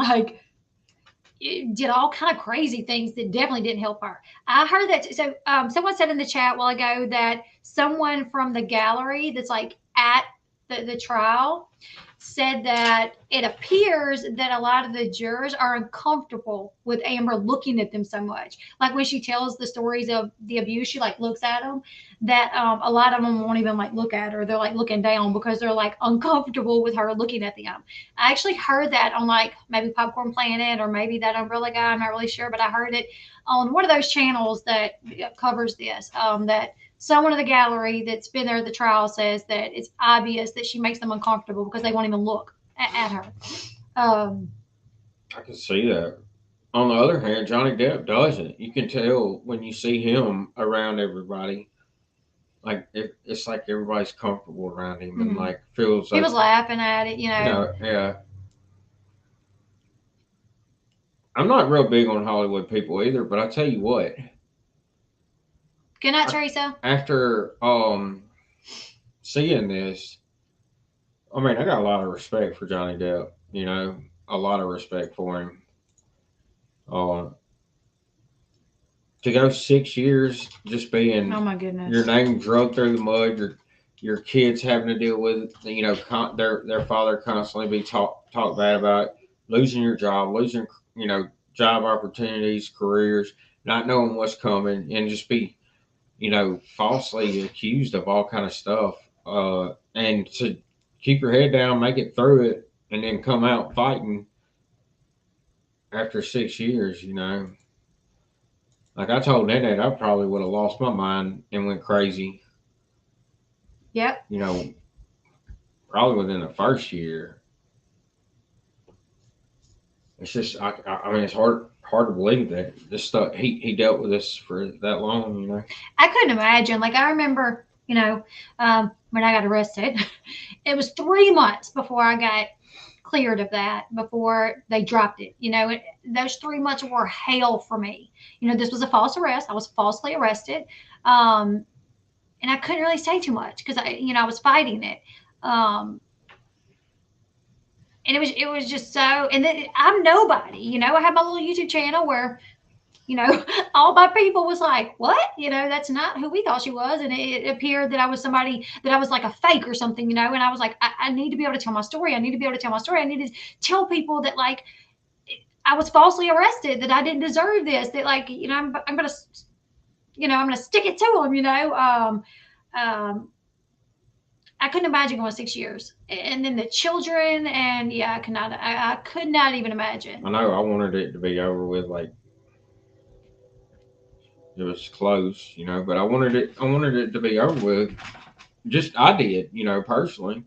Speaker 1: did all kind of crazy things that definitely didn't help her. I heard that. So someone said in the chat a while ago that someone from the gallery that's at the trial said that it appears that a lot of the jurors are uncomfortable with Amber looking at them so much. Like when she tells the stories of the abuse, she looks at them, that a lot of them won't even look at her. They're looking down because they're uncomfortable with her looking at them. I actually heard that on maybe Popcorn Planet or maybe that Umbrella Guy. I'm not really sure, but I heard it on one of those channels that covers this, that someone in the gallery that's been there at the trial says that it's obvious that she makes them uncomfortable because they won't even look at her.
Speaker 2: I can see that. On the other hand, Johnny Depp doesn't. You can tell when you see him around everybody. It's like everybody's comfortable around him and feels like...
Speaker 1: He was laughing at it,
Speaker 2: Yeah. I'm not real big on Hollywood people either, but I tell you what...
Speaker 1: Good night, Teresa.
Speaker 2: After seeing this, I got a lot of respect for Johnny Depp. A lot of respect for him. To go 6 years just being,
Speaker 1: oh my goodness,
Speaker 2: your name drugged through the mud, your kids having to deal with, you know, their father constantly be talked bad about, losing your job, losing, you know, job opportunities, careers, not knowing what's coming, and just be, you know, falsely accused of all kind of stuff. And to keep your head down, make it through it, and then come out fighting after 6 years, you know. Like I told Nene, I probably would have lost my mind and went crazy.
Speaker 1: Yep.
Speaker 2: You know, probably within the first year. It's just, I mean, it's hard to believe that this stuff he dealt with this for that long. You know,
Speaker 1: I couldn't imagine. Like I remember, you know, when I got arrested, it was 3 months before I got cleared of that, before they dropped it. You know, those 3 months were hell for me. You know, this was a false arrest. I was falsely arrested. And I couldn't really say too much because I was fighting it. And it was just so, and then I'm nobody, you know, I have my little YouTube channel where, you know, all my people was like, what? You know, that's not who we thought she was. And it appeared that I was somebody, that I was like a fake or something, you know, and I was like, I need to be able to tell my story. I need to be able to tell my story. I need to tell people that, like, I was falsely arrested, that I didn't deserve this, that, like, you know, I'm going to, you know, I'm going to stick it to them, you know. I couldn't imagine going 6 years, and then the children, and yeah, I could not even imagine.
Speaker 2: I know I wanted it to be over with, like it was close, you know, but I wanted it to be over with. Just I did, you know, personally.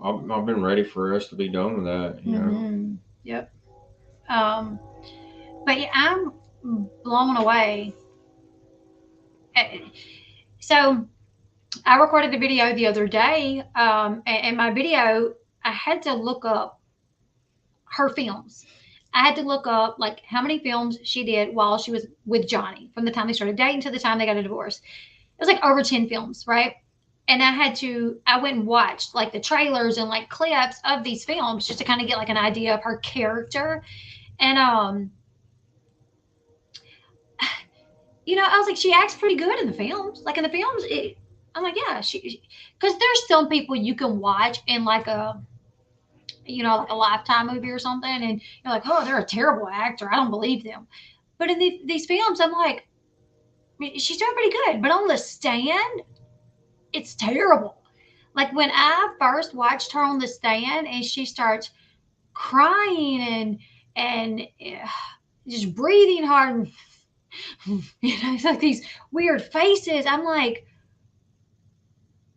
Speaker 2: I've been ready for us to be done with that, you know.
Speaker 1: Mm-hmm. Yep. But yeah, I'm blown away. So I recorded a video the other day, and my video, I had to look up her films. I had to look up, like, how many films she did while she was with Johnny, from the time they started dating to the time they got a divorce. It was like over 10 films, right? And I went and watched, like, the trailers and, like, clips of these films just to kind of get, like, an idea of her character. And you know, I was like, she acts pretty good in the films. Like, in the films, I'm like, yeah, because there's some people you can watch in, like, a, you know, like a Lifetime movie or something, and you're like, oh, they're a terrible actor, I don't believe them. But in these films, I'm like, she's doing pretty good. But on the stand, it's terrible. Like, when I first watched her on the stand and she starts crying and just breathing hard, and you know, it's like these weird faces. I'm like,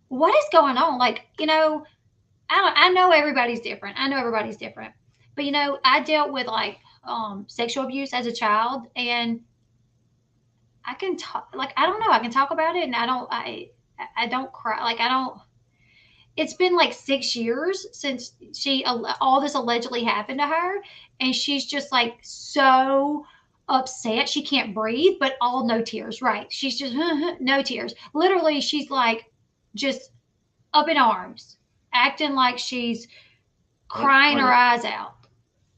Speaker 1: what is going on? Like, you know, I know everybody's different. I know everybody's different. But, you know, I dealt with, like, sexual abuse as a child, and I can talk, like, I don't know, I can talk about it, and I don't cry. Like, I don't, it's been like 6 years since all this allegedly happened to her, and she's just, like, so upset she can't breathe, but all no tears, right? She's just no tears. Literally, she's like just up in arms, acting like she's crying her eyes out.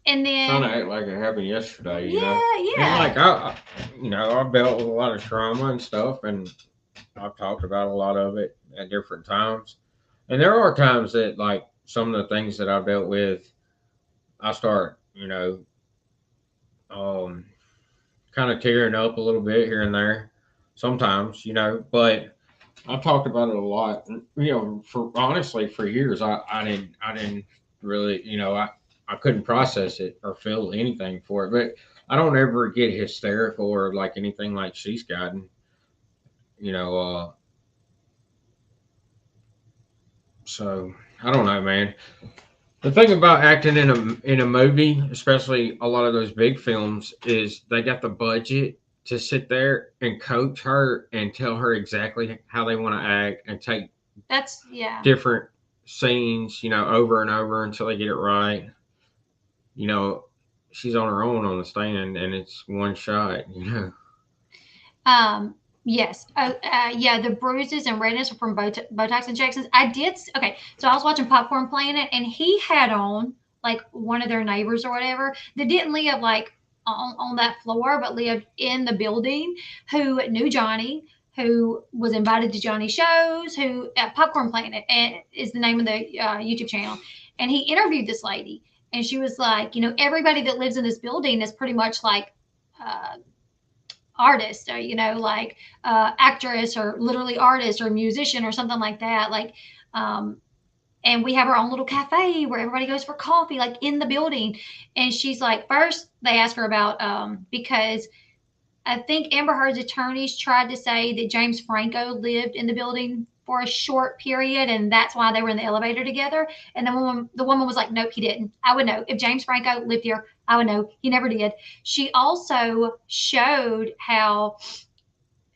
Speaker 1: And then
Speaker 2: trying to act like it happened yesterday, you know.
Speaker 1: Yeah.
Speaker 2: And, like, you know, I've dealt with a lot of trauma and stuff, and I've talked about a lot of it at different times. And there are times that, like, some of the things that I've dealt with, I start, you know, kind of tearing up a little bit here and there sometimes, you know. But I've talked about it a lot, you know, for honestly for years. I didn't really, you know, I couldn't process it or feel anything for it. But I don't ever get hysterical or like anything like she's gotten, you know. So I don't know, man. The thing about acting in a movie, especially a lot of those big films, is they got the budget to sit there and coach her and tell her exactly how they want to act and take different scenes, you know, over and over until they get it right. You know, she's on her own on the stand, and it's one shot, you know.
Speaker 1: Yes. Yeah, the bruises and redness are from Botox injections. Okay, so I was watching Popcorn Planet, and he had on, like, one of their neighbors or whatever that didn't live, like, on that floor, but lived in the building, who knew Johnny, who was invited to Johnny's shows, who Popcorn Planet and is the name of the YouTube channel, and he interviewed this lady, and she was like, you know, everybody that lives in this building is pretty much like artist, or you know, like actress, or literally artist or musician or something like that, like and we have our own little cafe where everybody goes for coffee, like in the building. And she's like, first they asked her about because I think Amber Heard's attorneys tried to say that James Franco lived in the building for a short period, and that's why they were in the elevator together. And the woman was like, nope, he didn't. I would know. If James Franco lived here, I would know. He never did. She also showed how,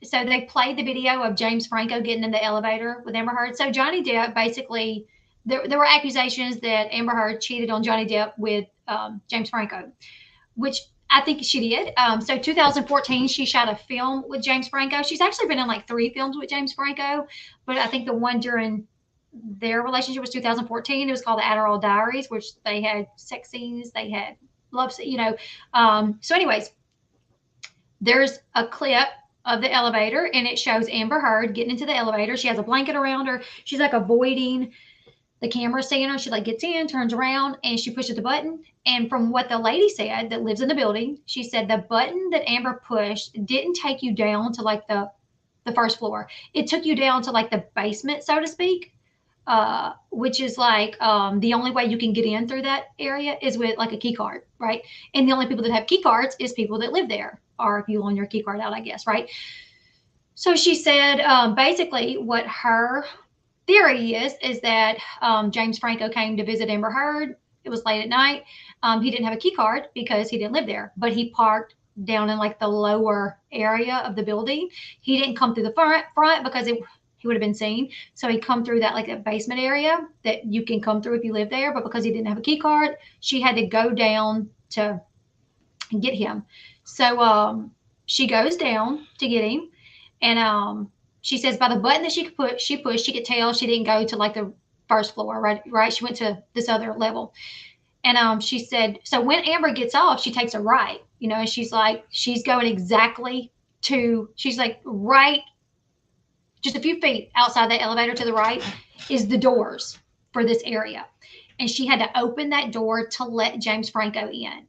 Speaker 1: so they played the video of James Franco getting in the elevator with Amber Heard. So Johnny Depp basically, there were accusations that Amber Heard cheated on Johnny Depp with James Franco, which I think she did. So 2014, she shot a film with James Franco. She's actually been in like 3 films with James Franco, but I think the one during their relationship was 2014. It was called the Adderall Diaries, which they had sex scenes, they had love, you know. So anyways, there's a clip of the elevator, and it shows Amber Heard getting into the elevator. She has a blanket around her. She's like avoiding the camera seeing her. She like gets in, turns around, and she pushes the button. And from what the lady said that lives in the building, she said the button that Amber pushed didn't take you down to like the first floor. It took you down to like the basement, so to speak, which is like the only way you can get in through that area is with like a key card, right? And the only people that have key cards is people that live there, or if you loan your key card out, I guess, right? So she said basically what her theory is that James Franco came to visit Amber Heard. It was late at night. He didn't have a key card because he didn't live there, but he parked down in like the lower area of the building. He didn't come through the front because he would have been seen. So he come through that like a basement area that you can come through if you live there. But because he didn't have a key card, she had to go down to get him. So she goes down to get him, and she says by the button that she pushed, she could tell she didn't go to like the first floor, right? She went to this other level. And she said, so when Amber gets off, she takes a right, you know, and she's like, she's going exactly to, she's like right, just a few feet outside the elevator to the right is the doors for this area. And she had to open that door to let James Franco in.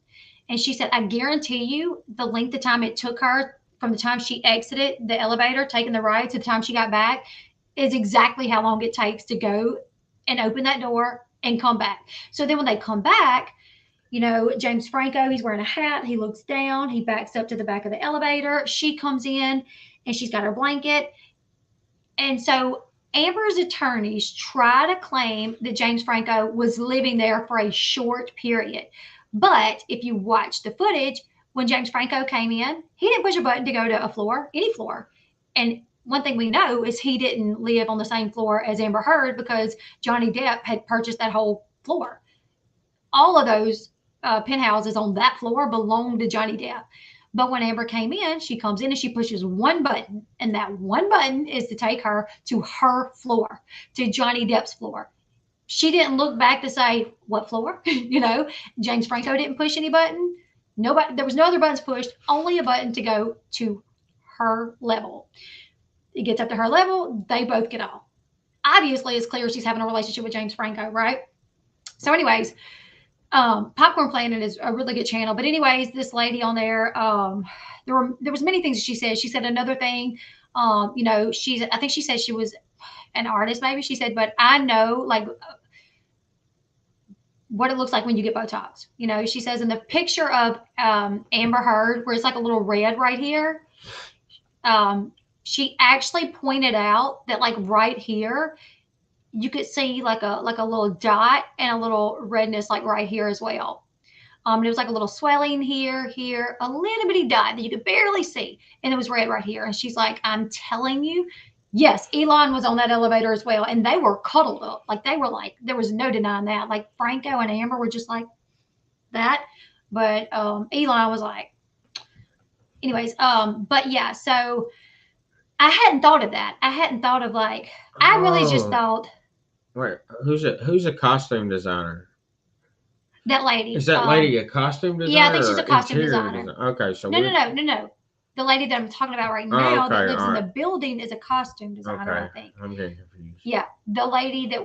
Speaker 1: And she said, I guarantee you the length of time it took her from the time she exited the elevator, taking the right, to the time she got back is exactly how long it takes to go and open that door and come back. So then when they come back, you know, James Franco, he's wearing a hat. He looks down. He backs up to the back of the elevator. She comes in and she's got her blanket. And so Amber's attorneys try to claim that James Franco was living there for a short period. But if you watch the footage, when James Franco came in, he didn't push a button to go to a floor, any floor. And one thing we know is he didn't live on the same floor as Amber Heard because Johnny Depp had purchased that whole floor. All of those penthouses on that floor belonged to Johnny Depp. But when Amber came in, she comes in and she pushes one button, and that one button is to take her to her floor, to Johnny Depp's floor. She didn't look back to say, what floor? You know, James Franco didn't push any button. Nobody, there was no other buttons pushed, only a button to go to her level. It gets up to her level, they both get off. Obviously, it's clear she's having a relationship with James Franco, right? So anyways, Popcorn Planet is a really good channel. But anyways, this lady on there, there was many things she said. She said another thing, you know, I think she said she was an artist, maybe. She said, but I know like what it looks like when you get Botox. You know, she says in the picture of Amber Heard, where it's like a little red right here, she actually pointed out that like right here, you could see like a little dot and a little redness like right here as well. There was like a little swelling here, a little bitty dot that you could barely see. And it was red right here. And she's like, I'm telling you, yes, Elon was on that elevator as well. And they were cuddled up. Like they were like, there was no denying that. Like Franco and Amber were just like that. But Elon was like, anyways, but yeah, so I hadn't thought of that. I hadn't thought of like, I really just thought.
Speaker 2: Wait, who's a costume designer?
Speaker 1: That lady.
Speaker 2: Is that lady a costume designer?
Speaker 1: Yeah, I think she's a costume designer.
Speaker 2: Okay, so
Speaker 1: no. The lady that I'm talking about right
Speaker 2: Oh,
Speaker 1: now that
Speaker 2: okay,
Speaker 1: lives in the
Speaker 2: alright.
Speaker 1: building is a costume designer, I
Speaker 2: Okay.
Speaker 1: think.
Speaker 2: I'm getting confused.
Speaker 1: Yeah, the lady that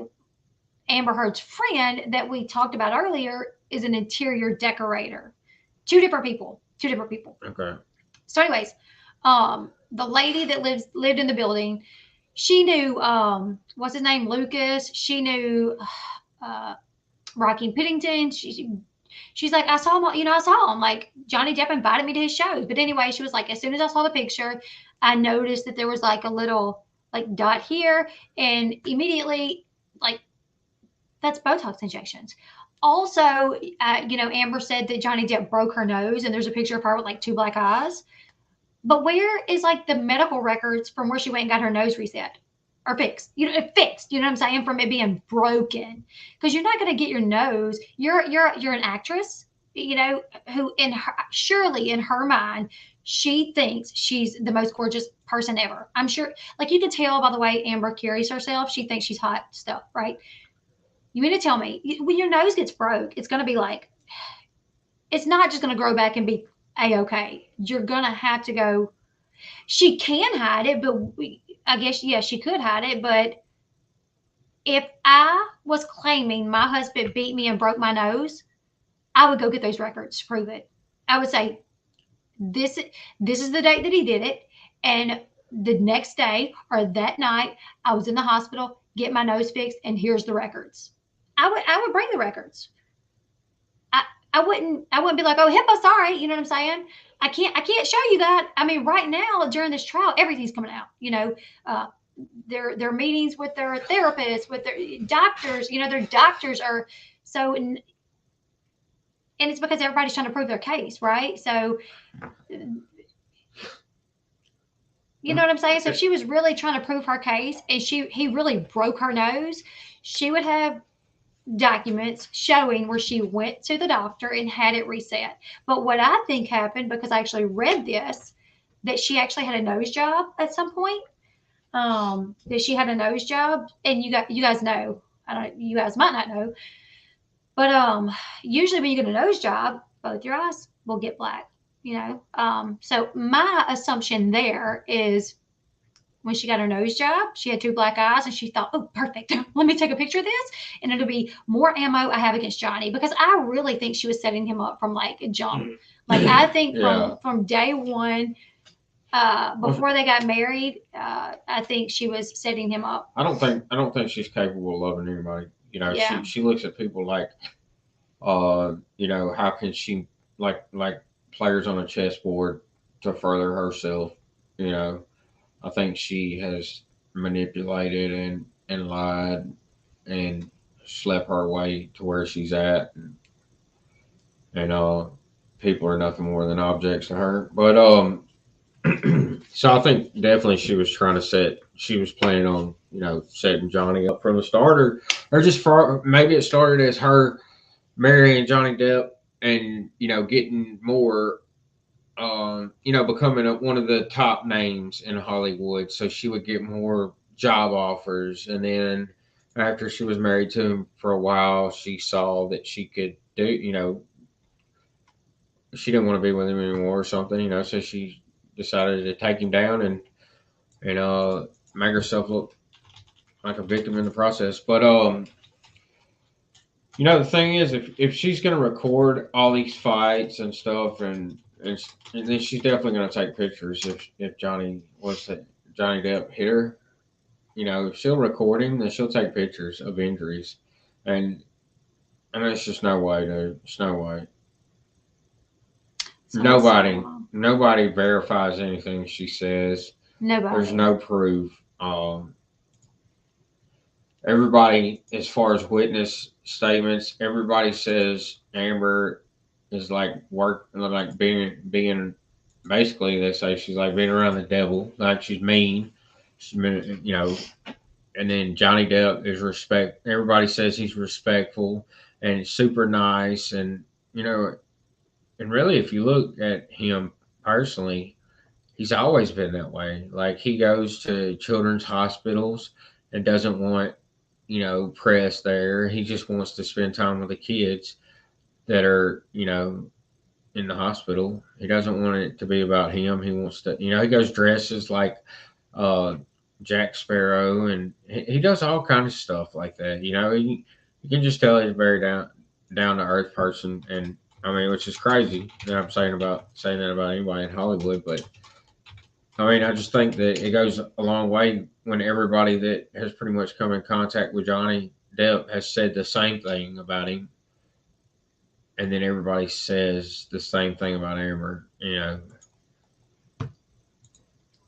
Speaker 1: Amber Heard's friend that we talked about earlier is an interior decorator. Two different people. Two different people.
Speaker 2: Okay.
Speaker 1: So, anyways, the lady that lived in the building, she knew what's his name, Lucas. She knew uh, Rocky Piddington. She's like, I saw him. I saw him. Like Johnny Depp invited me to his shows. But anyway, she was like, as soon as I saw the picture, I noticed that there was like a little like dot here, and immediately like that's Botox injections. Also, Amber said that Johnny Depp broke her nose, and there's a picture of her with like two black eyes. But where is like the medical records from where she went and got her nose reset or fixed? Fixed. You know what I'm saying? From it being broken, because you're not going to get your nose. You're an actress. Who surely in her mind she thinks she's the most gorgeous person ever. I'm sure. Like you can tell by the way Amber carries herself. She thinks she's hot stuff, right? You mean to tell me when your nose gets broke, it's going to be like, it's not just going to grow back and be a-okay. You're going to have to go. She can hide it, but I guess, yeah, she could hide it. But if I was claiming my husband beat me and broke my nose, I would go get those records to prove it. I would say, this is the date that he did it. And the next day or that night, I was in the hospital, get my nose fixed, and here's the records. I would bring the records. I wouldn't be like, oh, HIPAA, sorry. You know what I'm saying? I can't show you that. I mean, right now during this trial, everything's coming out. Their meetings with their therapists, with their doctors. Their doctors are so, and it's because everybody's trying to prove their case, right? So, you know what I'm saying? So if she was really trying to prove her case, and he really broke her nose, she would have documents showing where she went to the doctor and had it reset. But what I think happened, because I actually read this, that she actually had a nose job at some point. That she had a nose job, and you guys know. I don't. You guys might not know, but usually when you get a nose job, both your eyes will get black. So my assumption there is when she got her nose job, she had two black eyes, and she thought, oh, perfect. Let me take a picture of this, and it'll be more ammo I have against Johnny, because I really think she was setting him up from like a jump. Like I think from day one, before they got married, I think she was setting him up.
Speaker 2: I don't think she's capable of loving anybody.
Speaker 1: Yeah.
Speaker 2: She looks at people like, how can she like players on a chessboard to further herself? I think she has manipulated and lied and slept her way to where she's at, and people are nothing more than objects to her. But so I think definitely she was she was planning on setting Johnny up from the start, or just maybe it started as her marrying Johnny Depp and getting more. Becoming one of the top names in Hollywood, so she would get more job offers. And then after she was married to him for a while, she saw that she could she didn't want to be with him anymore or something, so she decided to take him down and make herself look like a victim in the process. But the thing is, if she's going to record all these fights and stuff, and then she's definitely going to take pictures if Johnny Depp hit her. If she'll record him, then she'll take pictures of injuries, and there's just no way, dude. There's no way. Nobody verifies anything she says.
Speaker 1: Nobody.
Speaker 2: There's no proof. Everybody, as far as witness statements, everybody says Amber is like being basically, they say she's like being around the devil, like she's mean. And then Johnny Depp is everybody says he's respectful and super nice, and and really if you look at him personally, he's always been that way. Like he goes to children's hospitals and doesn't want press there. He just wants to spend time with the kids that are in the hospital. He doesn't want it to be about him. He wants to, he goes dresses like uh, Jack Sparrow, and he does all kinds of stuff like that. You can just tell he's a very down to earth person, and I mean, which is crazy that I'm saying that about anybody in Hollywood, but I mean, I just think that it goes a long way when everybody that has pretty much come in contact with Johnny Depp has said the same thing about him, and then everybody says the same thing about Amber.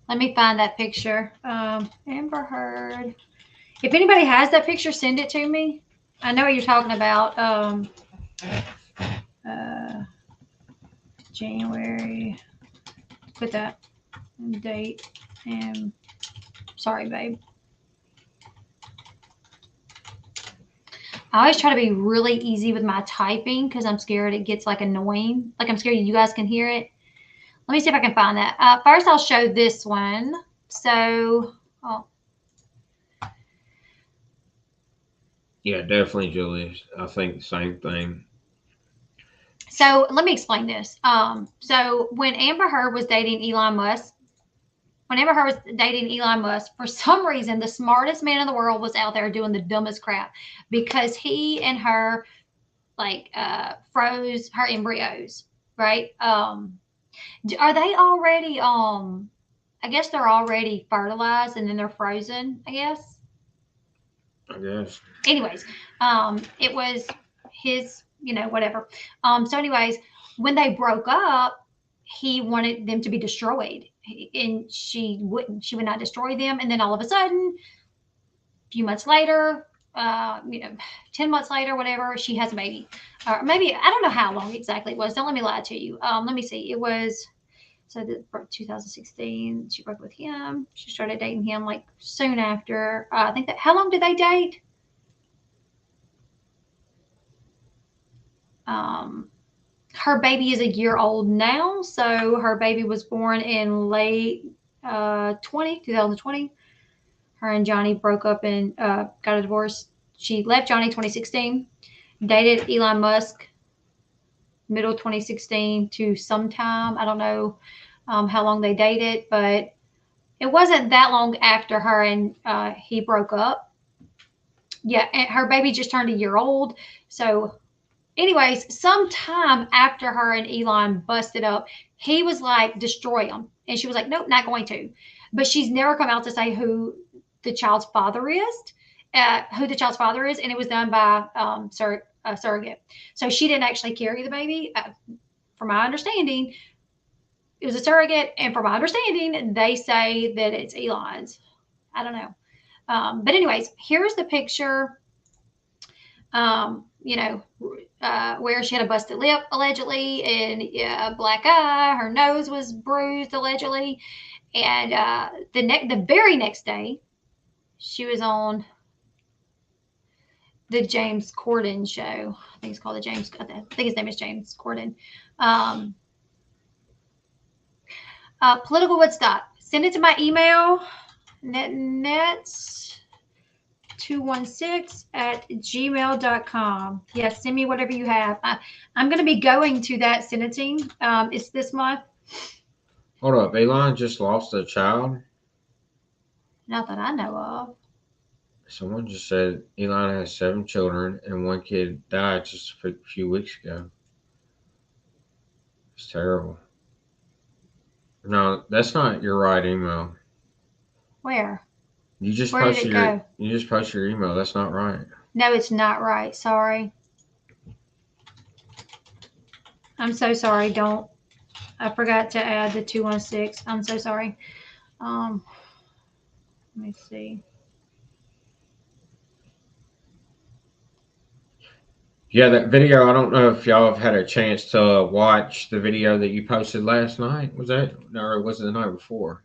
Speaker 1: Let me find that picture. Amber Heard. If anybody has that picture, send it to me. I know what you're talking about. January. Put that date. And sorry, babe. I always try to be really easy with my typing because I'm scared it gets like annoying. Like I'm scared you guys can hear it. Let me see if I can find that. First, I'll show this one. So,
Speaker 2: Yeah, definitely, Julius. I think the same thing.
Speaker 1: So let me explain this. So when Amber Heard was dating Elon Musk, for some reason, the smartest man in the world was out there doing the dumbest crap because he and her froze her embryos, right? Are they already I guess they're already fertilized and then they're frozen, I guess.
Speaker 2: I guess.
Speaker 1: Anyways, it was his, whatever. So anyways, when they broke up, he wanted them to be destroyed. And she would not destroy them. And then all of a sudden, a few months later, 10 months later, whatever, she has a baby. Or maybe, I don't know how long exactly it was. Don't let me lie to you. Let me see. It was, 2016, she broke with him. She started dating him like soon after. I think how long did they date? Her baby is a year old now. So her baby was born in late 2020. Her and Johnny broke up and got a divorce. She left Johnny 2016, dated Elon Musk middle 2016 to sometime. I don't know how long they dated, but it wasn't that long after her and he broke up. Yeah, and her baby just turned a year old. So anyways, sometime after her and Elon busted up, he was like, destroy them. And she was like, nope, not going to. But she's never come out to say who the child's father is, And it was done by a surrogate. So she didn't actually carry the baby. From my understanding, it was a surrogate. And from my understanding, they say that it's Elon's. I don't know. But anyways, here's the picture. Where she had a busted lip allegedly and a black eye. Her nose was bruised allegedly. And the very next day, she was on the James Corden show. I think it's called I think his name is James Corden. Political Woodstock. Send it to my email, netnets216@gmail.com. Yes, send me whatever you have. I'm going to be going to that sentencing. It's this month.
Speaker 2: Hold up. Elon just lost a child?
Speaker 1: Not that I know of.
Speaker 2: Someone just said Elon has 7 children and 1 kid died just a few weeks ago. It's terrible. No, that's not your right email.
Speaker 1: Where?
Speaker 2: You just
Speaker 1: Where did it go?
Speaker 2: You just post your email. That's not right.
Speaker 1: No, it's not right. Sorry. I'm so sorry. I forgot to add the 216. I'm so sorry. Let me see.
Speaker 2: Yeah, that video, I don't know if y'all have had a chance to watch the video that you posted last night. Was that, or was it the night before?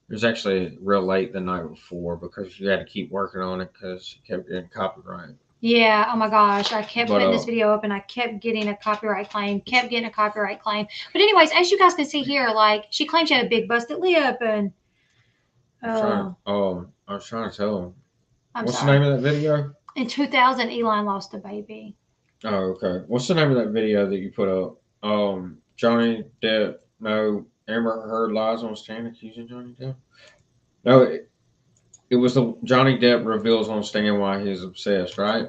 Speaker 2: It was actually real late the night before because you had to keep working on it because it kept getting copyright.
Speaker 1: Yeah. Oh my gosh. I kept putting this video up and I kept getting a copyright claim, But anyways, as you guys can see here, like she claimed she had a big busted lip and.
Speaker 2: I was trying to tell him. What's
Speaker 1: sorry.
Speaker 2: the name of that video?
Speaker 1: In 2000, Elon lost a baby.
Speaker 2: Oh, okay. What's the name of that video that you put up? Johnny Depp. No, Amber Heard lies on stand accusing Johnny Depp. No, it was the Johnny Depp reveals on stand why he's obsessed. Right?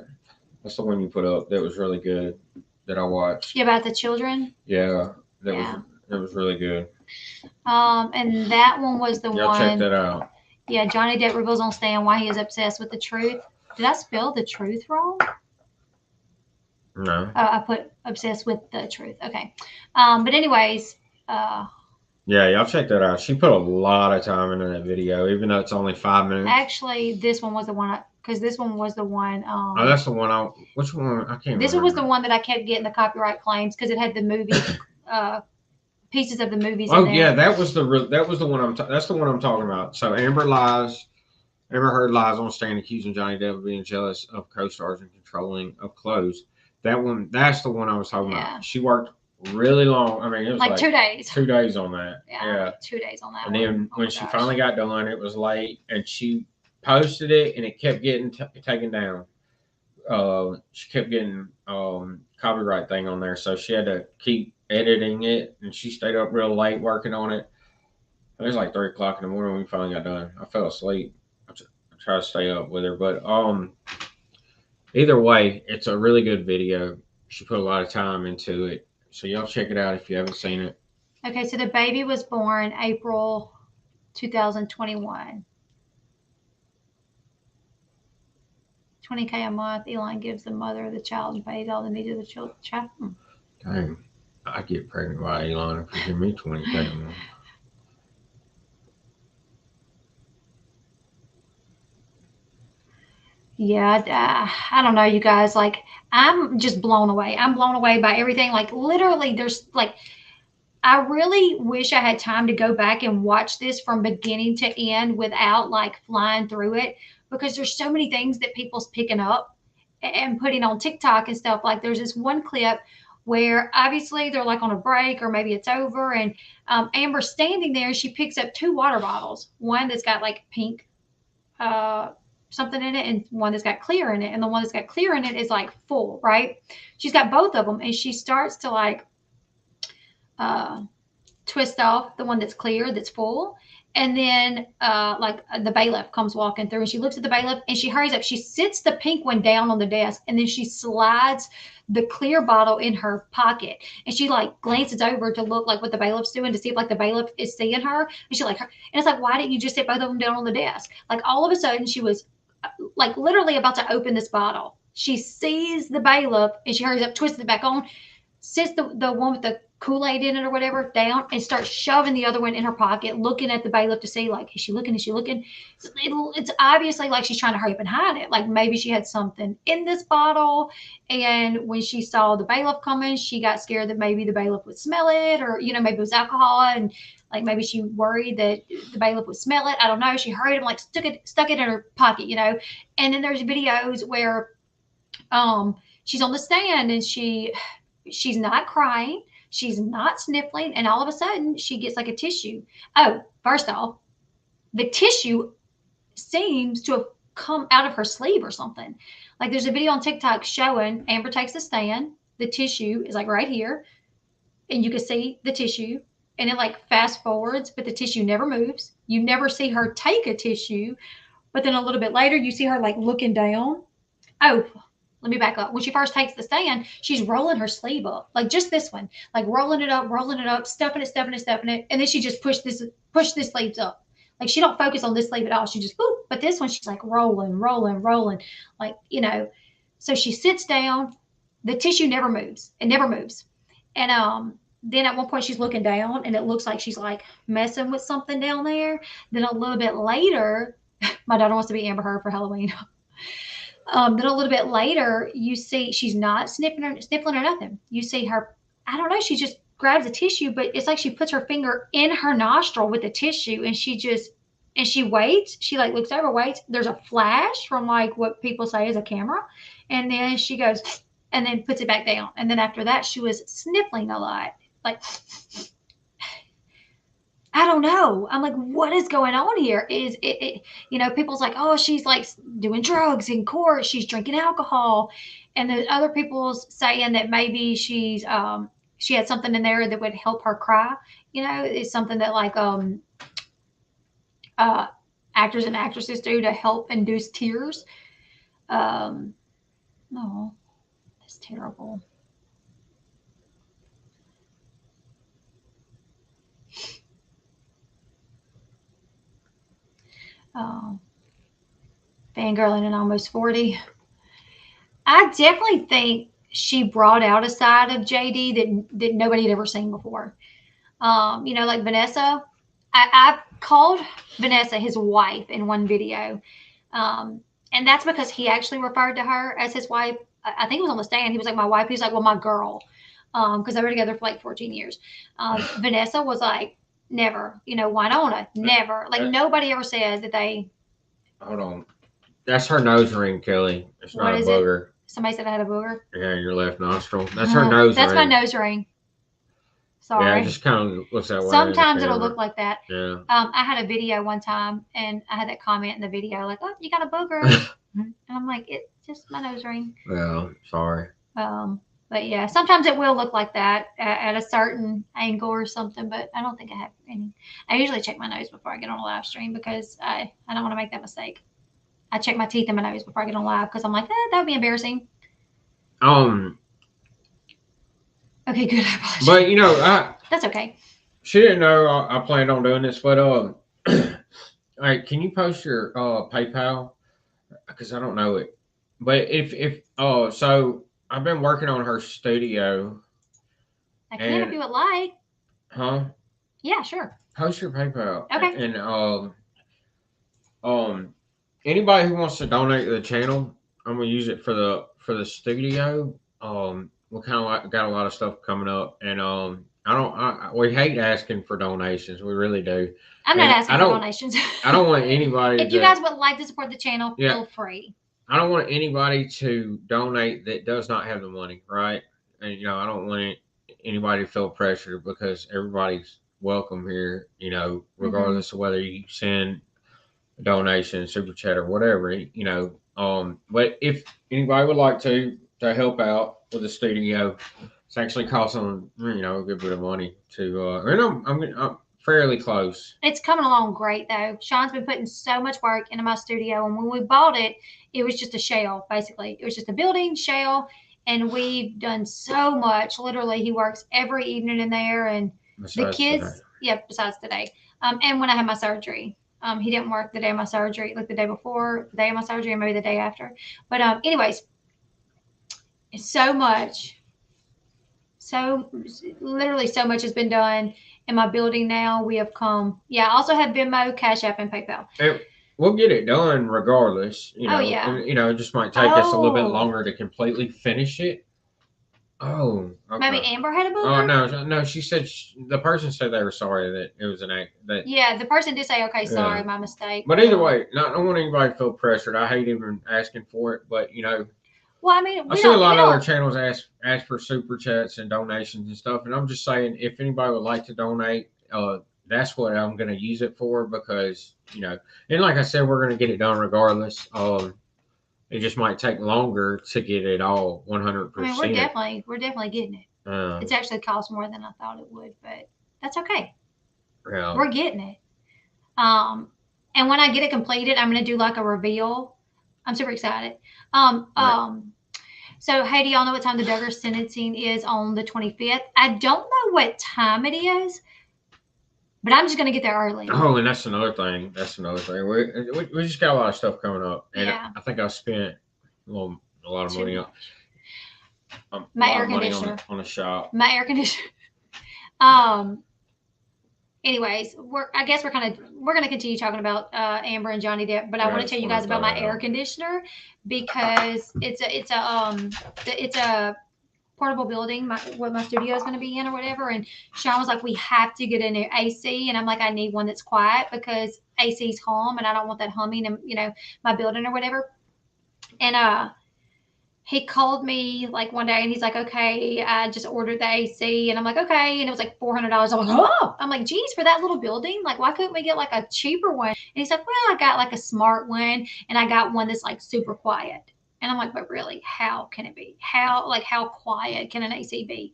Speaker 2: That's the one you put up. That was really good. That I watched.
Speaker 1: Yeah, about the children.
Speaker 2: Yeah,
Speaker 1: Yeah.
Speaker 2: that was really good.
Speaker 1: And that one was the
Speaker 2: Y'all check
Speaker 1: one.
Speaker 2: that out.
Speaker 1: Yeah, Johnny Depp reveals on stand why he is obsessed with the truth. Did I spell the truth wrong?
Speaker 2: No.
Speaker 1: I put obsessed with the truth. Okay. But anyways,
Speaker 2: Yeah, y'all check that out. She put a lot of time into that video, even though it's only 5 minutes.
Speaker 1: actually, this one was the one because this one was the one.
Speaker 2: Oh, that's the one. Which one? I can't.
Speaker 1: This
Speaker 2: remember.
Speaker 1: one was the one that I kept getting the copyright claims because it had the movie pieces of the movies.
Speaker 2: Oh
Speaker 1: in there.
Speaker 2: yeah, that was the one that's the one I'm talking about. So Amber Heard lies on stand accusing Johnny Depp of being jealous of co-stars and controlling of clothes. That's the one I was talking
Speaker 1: Yeah.
Speaker 2: about. She worked really long. I mean, it was
Speaker 1: like 2 days.
Speaker 2: 2 days on that.
Speaker 1: Yeah, like 2 days on that.
Speaker 2: And
Speaker 1: one.
Speaker 2: then
Speaker 1: Oh
Speaker 2: when
Speaker 1: my
Speaker 2: she
Speaker 1: gosh.
Speaker 2: finally got done, it was late, and she posted it, and it kept getting taken down. She kept getting copyright thing on there, so she had to keep editing it, and she stayed up real late working on it. It was like 3 o'clock in the morning when we finally got done. I fell asleep. I tried to stay up with her, but either way, it's a really good video. She put a lot of time into it, so y'all check it out if you haven't seen it.
Speaker 1: Okay, so the baby was born April 2021. $20K a month. Elon gives the mother of the child and pays all the needs of the child.
Speaker 2: Dang, I get pregnant by Elon if you give me 20K a month.
Speaker 1: Yeah, I don't know, you guys. Like, I'm just blown away. I'm blown away by everything. Like, literally, there's like, I really wish I had time to go back and watch this from beginning to end without like flying through it because there's so many things that people's picking up and putting on TikTok and stuff. Like, there's this one clip where obviously they're like on a break or maybe it's over, and Amber's standing there. She picks up 2 water bottles, one that's got like pink something in it and one that's got clear in it, and the one that's got clear in it is like full, right? She's got both of them, and she starts to like twist off the one that's clear, that's full, and then the bailiff comes walking through, and she looks at the bailiff and she hurries up. She sits the pink one down on the desk, and then she slides the clear bottle in her pocket, and she like glances over to look like what the bailiff's doing to see if like the bailiff is seeing her, and she's like, and it's like, why didn't you just sit both of them down on the desk? Like, all of a sudden she was like literally about to open this bottle. She sees the bailiff and she hurries up, twists it back on, sits the one with the Kool-Aid in it or whatever down, and starts shoving the other one in her pocket, looking at the bailiff to see like, is she looking? Is she looking? It's obviously like she's trying to hurry up and hide it. Like, maybe she had something in this bottle, and when she saw the bailiff coming, she got scared that maybe the bailiff would smell it, or maybe it was alcohol, and like maybe she worried that the bailiff would smell it. I don't know. She hurried and like stuck it in her pocket, And then there's videos where she's on the stand and she's not crying, she's not sniffling, and all of a sudden she gets like a tissue. Oh, first off, the tissue seems to have come out of her sleeve or something. Like, there's a video on TikTok showing Amber takes the stand, the tissue is like right here, and you can see the tissue, and it like fast forwards, but the tissue never moves. You never see her take a tissue, but then a little bit later you see her like looking down. Oh, let me back up. When she first takes the stand, she's rolling her sleeve up, like just this one, like rolling it up, stuffing it, and then she just push this sleeves up. Like, she don't focus on this sleeve at all. She just boop. But this one, she's like rolling, like, So she sits down. The tissue never moves. It never moves. And then at one point she's looking down, and it looks like she's like messing with something down there. Then a little bit later, my daughter wants to be Amber Heard for Halloween. Then a little bit later, you see she's not sniffling or nothing. You see her, I don't know, she just grabs a tissue, but it's like she puts her finger in her nostril with the tissue, and she waits. She like looks over, waits. There's a flash from like what people say is a camera, and then she goes and then puts it back down. And then after that, she was sniffling a lot. Like, I don't know. I'm like, what is going on here? Is it people's like, oh, she's like doing drugs in court. She's drinking alcohol. And the other people's saying that maybe she's she had something in there that would help her cry. It's something that like actors and actresses do to help induce tears. No, that's terrible. Fangirling and almost 40. I definitely think she brought out a side of JD that nobody had ever seen before. Like Vanessa. I called Vanessa his wife in one video. And that's because he actually referred to her as his wife. I think it was on the stand. He was like, my wife. He was like, well, my girl. Because they were together for like 14 years. Vanessa was like, never. Winona, never. Like, nobody ever says that they.
Speaker 2: Hold on. That's her nose ring, Kelly. It's not
Speaker 1: What
Speaker 2: a
Speaker 1: is
Speaker 2: booger.
Speaker 1: it? Somebody said I had a booger.
Speaker 2: Yeah, your left nostril. That's her nose
Speaker 1: That's
Speaker 2: ring.
Speaker 1: my nose ring. Sorry.
Speaker 2: Yeah, it just kind of looks that way.
Speaker 1: Sometimes it'll look like that.
Speaker 2: Yeah.
Speaker 1: I had a video one time, and I had that comment in the video, like, "Oh, you got a booger," and I'm like, "It's just my nose ring."
Speaker 2: Well, sorry.
Speaker 1: But yeah, sometimes it will look like that at a certain angle or something. But I don't think I have any. I usually check my nose before I get on a live stream because I don't want to make that mistake. I check my teeth and my nose before I get on live because I'm like, that would be embarrassing. Okay, good. I apologize.
Speaker 2: But
Speaker 1: that's okay.
Speaker 2: She didn't know I planned on doing this, but all right, can you post your PayPal? Because I don't know it. But so I've been working on her studio.
Speaker 1: I can if you would like.
Speaker 2: Huh?
Speaker 1: Yeah, sure.
Speaker 2: Post your PayPal.
Speaker 1: Okay.
Speaker 2: And anybody who wants to donate to the channel, I'm gonna use it for the studio. We kind of got a lot of stuff coming up, and we hate asking for donations. We really do.
Speaker 1: I'm not asking for donations.
Speaker 2: I don't want anybody.
Speaker 1: If you guys would like to support the channel, feel free.
Speaker 2: I don't want anybody to donate that does not have the money, right? And I don't want anybody to feel pressured because everybody's welcome here. Regardless of whether you send a donation, super chat, or whatever. But if anybody would like to help out with the studio, it's actually costing a good bit of money to. And I'm fairly close.
Speaker 1: It's coming along great though. Sean's been putting so much work into my studio, and when we bought it, it was just a shell. Basically, it was just a building shell, and we've done so much. Literally, he works every evening in there, and besides the kids. Today. Yeah, besides today, and when I had my surgery. He didn't work the day of my surgery, like the day before, the day of my surgery, and maybe the day after. But anyways, so much. So literally so much has been done in my building now. We have come. Yeah, I also have Venmo, Cash App, and PayPal.
Speaker 2: We'll get it done regardless.
Speaker 1: Oh, yeah.
Speaker 2: And, it just might take us a little bit longer to completely finish it. Oh, okay.
Speaker 1: Maybe Amber had a booger?
Speaker 2: Oh, no. She said the person said they were sorry that it was an act.
Speaker 1: Yeah, the person did say, okay, sorry, my mistake.
Speaker 2: But either way, I don't want anybody to feel pressured. I hate even asking for it, but
Speaker 1: Well, I mean,
Speaker 2: I see a lot of other channels ask for super chats and donations and stuff, and I'm just saying if anybody would like to donate, that's what I'm going to use it for because and like I said, we're going to get it done regardless. It just might take longer to get it all 100%.
Speaker 1: I mean, we're definitely getting it. It's actually cost more than I thought it would, but that's okay.
Speaker 2: Yeah.
Speaker 1: We're getting it. And when I get it completed, I'm going to do like a reveal. I'm super excited. Right. So, hey, do y'all know what time the Duggar sentencing is on the 25th? I don't know what time it is, but I'm just going to get there early.
Speaker 2: Oh, and that's another thing. We just got a lot of stuff coming up. And I think I spent a lot of money on
Speaker 1: my air conditioner.
Speaker 2: On a shop.
Speaker 1: My air conditioner. Anyways, I guess we're going to continue talking about Amber and Johnny Depp, but I want to tell you guys about my air conditioner because it's a portable building, what my studio is going to be in or whatever. And Sean was like, we have to get a new AC. And I'm like, I need one that's quiet because AC's hum and I don't want that humming in, my building or whatever. And he called me like one day and he's like, okay, I just ordered the AC. And I'm like, okay. And it was like $400. I'm like, oh, I'm like, geez, for that little building, like, why couldn't we get like a cheaper one? And he's like, well, I got like a smart one and I got one that's like super quiet. And I'm like, but really, how can it be? How quiet can an AC be?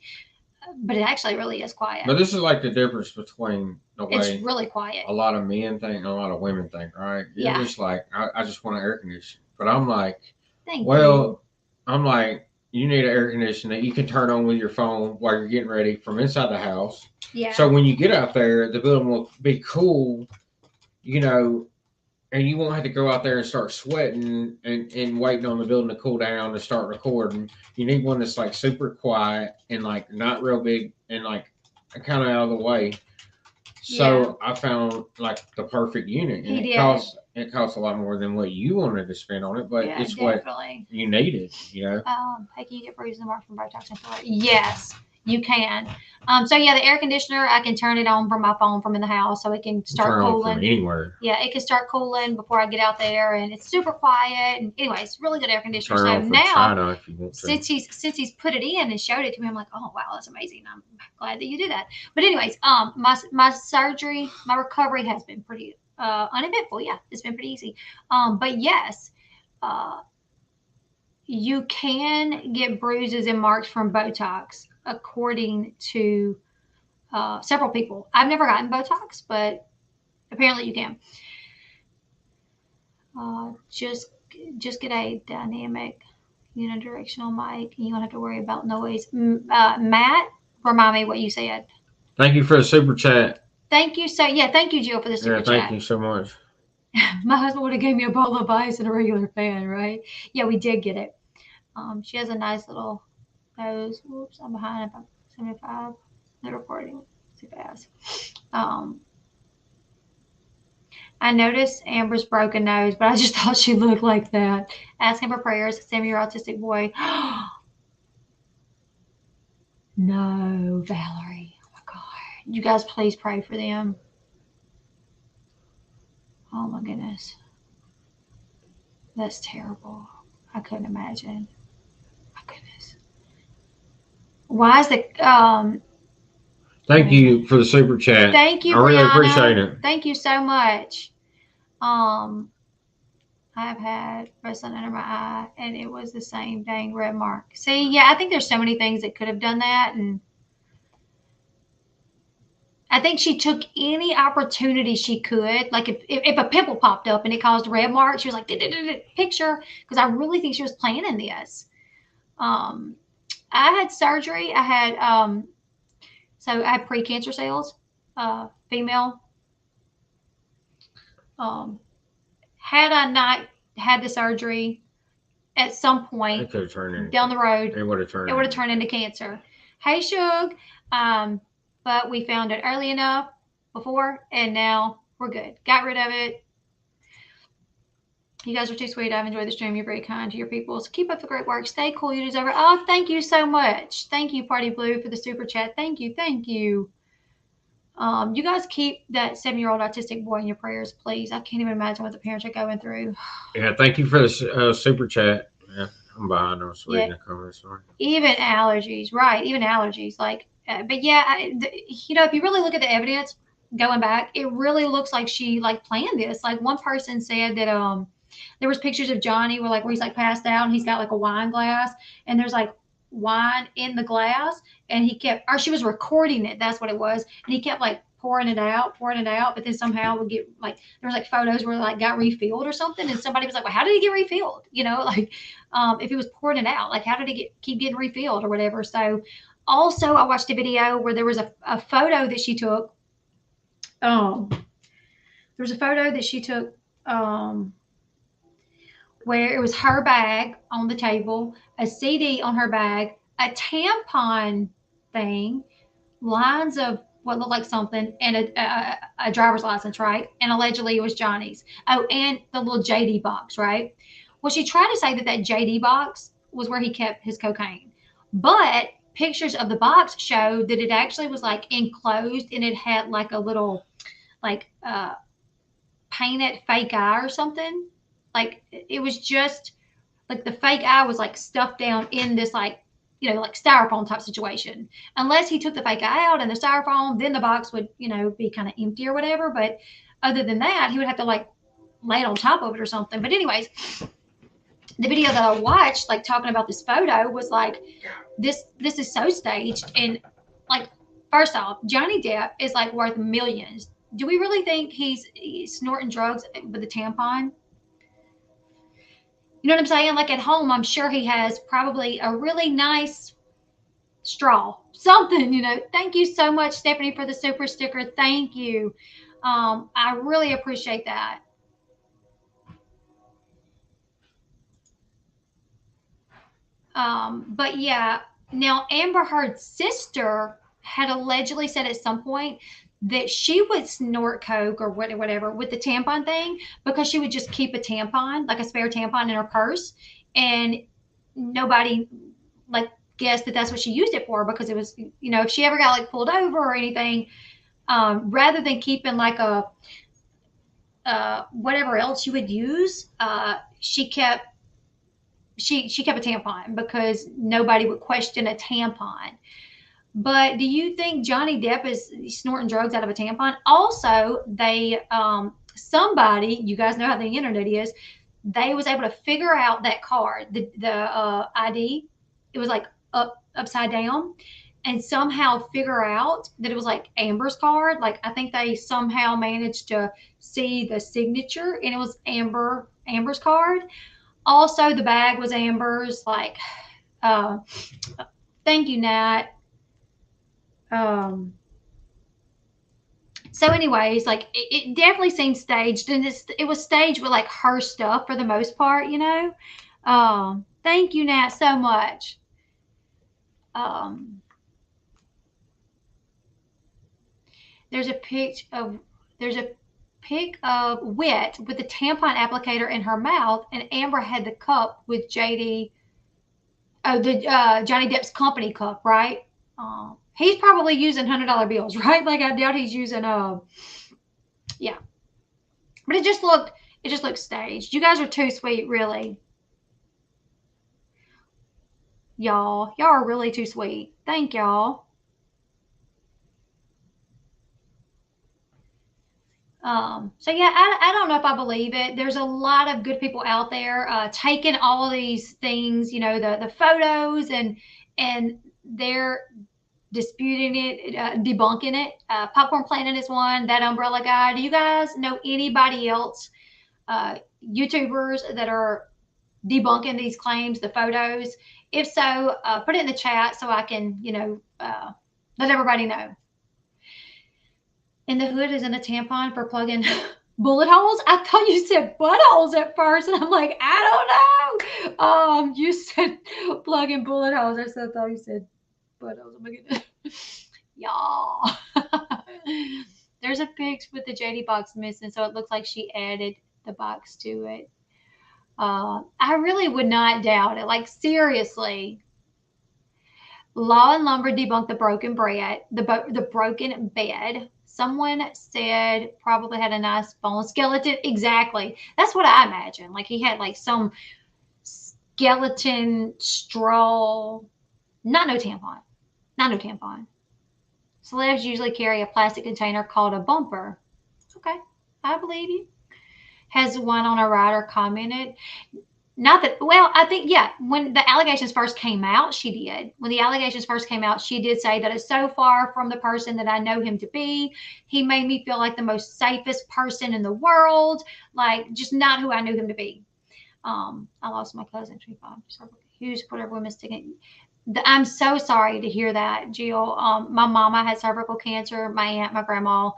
Speaker 1: but it actually really is quiet.
Speaker 2: But this is like the difference between the way
Speaker 1: It's really quiet.
Speaker 2: a lot of men think and a lot of women think, right? You're
Speaker 1: Yeah.
Speaker 2: just like, I just want an air conditioner. But I'm like,
Speaker 1: Thank you.
Speaker 2: well, I'm like, you need an air conditioner that you can turn on with your phone while you're getting ready from inside the house.
Speaker 1: Yeah.
Speaker 2: So when you get out there, the building will be cool, you know, and you won't have to go out there and start sweating and waiting on the building to cool down to start recording. You need one that's like super quiet and like not real big and like kind of out of the way. So I found like the perfect unit, and
Speaker 1: He
Speaker 2: it costs a lot more than what you wanted to spend on it, but
Speaker 1: yeah,
Speaker 2: it's
Speaker 1: definitely.
Speaker 2: what you needed, you know.
Speaker 1: Hey, can you get bruises and marks from Botox and filler? Yes, you can. So yeah, the air conditioner, I can turn it on from my phone from in the house, so it can start
Speaker 2: Turn on
Speaker 1: cooling.
Speaker 2: from anywhere.
Speaker 1: Yeah, it can start cooling before I get out there, and it's super quiet. And anyways, really good air conditioner.
Speaker 2: Turn
Speaker 1: So
Speaker 2: on from
Speaker 1: now,
Speaker 2: China if you want to.
Speaker 1: since he's put it in and showed it to me, I'm like, oh wow, that's amazing. I'm glad that you did that. But anyways, my surgery, my recovery has been pretty uneventful. Yeah, it's been pretty easy. But yes, you can get bruises and marks from Botox, according to several people. I've never gotten Botox, but apparently you can. Just get a dynamic unidirectional mic. You don't have to worry about noise. Matt, remind me what you said.
Speaker 2: Thank you for the super chat.
Speaker 1: Thank you thank you, Jill, for the super
Speaker 2: Yeah, thank you so much.
Speaker 1: My husband would have gave me a bowl of ice and a regular fan, right? Yeah, we did get it. She has a nice little nose. Whoops, I'm behind about 75. The recording too fast. I noticed Amber's broken nose, but I just thought she looked like that. Asking for prayers. Send me your autistic boy. No, Valerie. Oh my God. You guys please pray for them. Oh my goodness. That's terrible. I couldn't imagine. My goodness. Why is the
Speaker 2: Thank you for the super chat.
Speaker 1: Thank you,
Speaker 2: I really
Speaker 1: Brianna.
Speaker 2: appreciate it.
Speaker 1: Thank you so much. I've had wrestling under my eye, and it was the same dang red mark. See, yeah, I think there's so many things that could have done that, and I think she took any opportunity she could. Like if a pimple popped up and it caused a red mark, she was like, picture, because I really think she was planning this. I had surgery. I had so I had pre-cancer cells, female. Had I not had the surgery, at some point
Speaker 2: It could have turned into,
Speaker 1: down the road,
Speaker 2: it would have turned
Speaker 1: into cancer. Hey, Shug. But we found it early enough before, and now we're good. Got rid of it. You guys are too sweet. I've enjoyed the stream. You're very kind to your people. So keep up the great work. Stay cool. You deserve it. Oh, thank you so much. Thank you, Party Blue, for the super chat. Thank you. Thank you. You guys keep that 7-year-old autistic boy in your prayers, please. I can't even imagine what the parents are going through.
Speaker 2: Yeah, thank you for the super chat. Yeah, I'm behind. I was reading the comments. Sorry.
Speaker 1: Even allergies, right? Even allergies. Like, but yeah, if you really look at the evidence going back, it really looks like she like planned this. Like one person said that there was pictures of Johnny where he's like passed out and he's got like a wine glass and there's like wine in the glass and she was recording it. That's what it was. And he kept like pouring it out, but then somehow would get like, there was like photos where like got refilled or something. And somebody was like, well, how did he get refilled? If he was pouring it out, like how did he keep getting refilled or whatever? So also I watched a video where there was a photo that she took. There was a photo that she took, where it was her bag on the table, a CD on her bag, a tampon thing, lines of what looked like something, and a driver's license, right? And allegedly it was Johnny's. Oh, and the little JD box, right? Well, she tried to say that JD box was where he kept his cocaine. But pictures of the box showed that it actually was like enclosed and it had like a little painted fake eye or something. Like it was just like the fake eye was like stuffed down in this like styrofoam type situation. Unless he took the fake eye out and the styrofoam, then the box would, be kind of empty or whatever. But other than that, he would have to like lay it on top of it or something. But anyways, the video that I watched, like talking about this photo, was like this is so staged. And like, first off, Johnny Depp is like worth millions. Do we really think he's snorting drugs with a tampon? You know what I'm saying? Like at home, I'm sure he has probably a really nice straw, something, you know. Thank you so much, Stephanie, for the super sticker. Thank you. I really appreciate that. But yeah, now Amber Heard's sister had allegedly said at some point that she would snort coke or whatever with the tampon thing because she would just keep a tampon, like a spare tampon in her purse, and nobody like guessed that that's what she used it for because it was, you know, if she ever got like pulled over or anything, rather than keeping like a whatever else you would use, she kept she kept a tampon because nobody would question a tampon. But do you think Johnny Depp is snorting drugs out of a tampon? Also, they somebody, you guys know how the internet is, they was able to figure out that card, the ID. It was like upside down, and somehow figure out that it was like Amber's card. Like I think they somehow managed to see the signature, and it was Amber's card. Also, the bag was Amber's. Like, uh, thank you, Nat. Um, so, anyways, like it definitely seemed staged, and it was staged with like her stuff for the most part, you know. Thank you, Nat, so much. Um, there's a pic of there's a pic of Wit with the tampon applicator in her mouth, and Amber had the cup with JD. Oh, the Johnny Depp's company cup, right? He's probably using $100 bills, right? Like I doubt he's using yeah. But it just looked staged. You guys are too sweet, really. Y'all are really too sweet. Thank y'all. So yeah, I don't know if I believe it. There's a lot of good people out there taking all of these things, you know, the photos, and they're disputing it, debunking it. Popcorn Planet is one. That Umbrella Guy. Do you guys know anybody else, YouTubers that are debunking these claims, the photos? If so, put it in the chat so I can, you know, let everybody know. And the hood is in a tampon for plugging bullet holes. I thought you said buttholes at first, and I'm like, I don't know. You said plugging bullet holes. I thought you said buttholes. Oh my goodness, y'all. There's a pic with the JD box missing, so it looks like she added the box to it. I really would not doubt it. Like seriously. Law and Lumber debunked the broken bread, the broken bed. Someone said probably had a nice bone skeleton. Exactly. That's what I imagine. Like he had like some skeleton straw. Not no tampon. Not no tampon. Celebs usually carry a plastic container called a bumper. Okay. I believe you. Has one on a rider commented. Not that, well, I think, yeah, when the allegations first came out, she did. When the allegations first came out, she did say that it's so far from the person that I know him to be. He made me feel like the most safest person in the world, like just not who I knew him to be. I lost my cousin, 25. Huge whatever women sticking. I'm so sorry to hear that, Jill. My mama had cervical cancer, my aunt, my grandma.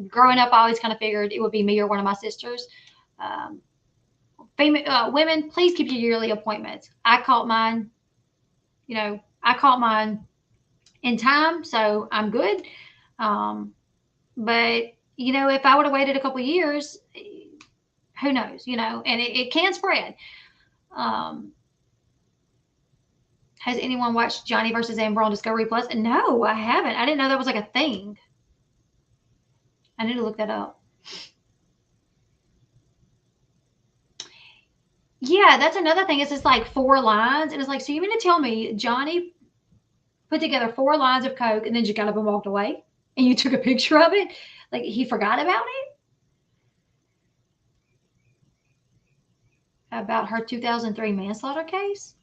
Speaker 1: Growing up, I always kind of figured it would be me or one of my sisters. Women, please keep your yearly appointments. I caught mine, you know, in time, so I'm good. But, you know, if I would have waited a couple of years, who knows, you know, and it can spread. Has anyone watched Johnny versus Amber on Discovery Plus? No, I haven't. I didn't know that was like a thing. I need to look that up. Yeah, that's another thing. It's just like 4 lines. And it's like, so you mean to tell me Johnny put together 4 lines of Coke and then just got up and walked away? And you took a picture of it? Like he forgot about it? About her 2003 manslaughter case?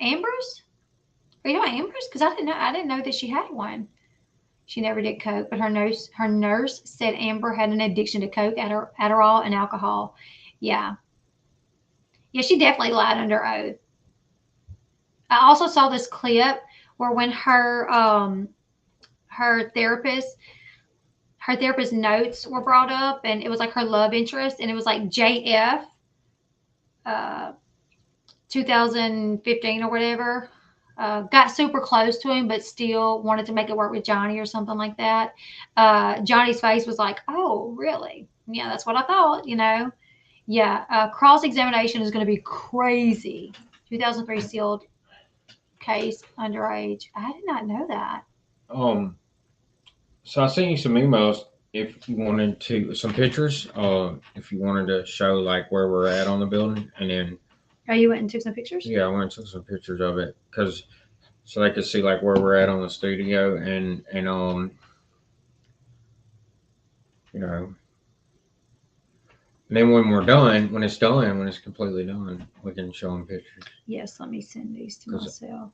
Speaker 1: Amber's? Are you talking about Amber's? Because I didn't know that she had one. She never did coke, but her nurse said Amber had an addiction to coke, Adderall, and alcohol. Yeah, yeah, she definitely lied under oath. I also saw this clip where when her therapist her therapist notes were brought up, and it was like her love interest, and it was like JF, uh, 2015 or whatever. Got super close to him, but still wanted to make it work with Johnny or something like that. Johnny's face was like, "Oh, really? Yeah, that's what I thought." Yeah. Cross examination is going to be crazy. 2003 sealed case, underage. I did not know that.
Speaker 2: Um, so I sent you some emails if you wanted to some pictures. If you wanted to show like where we're at on the building, and then
Speaker 1: Oh, you went and took some pictures?
Speaker 2: yeah, I went and took some pictures of it because so they could see like where we're at on the studio and you know. And then when we're done, when it's done, when it's completely done, we can show them pictures.
Speaker 1: Yes, let me send these to myself.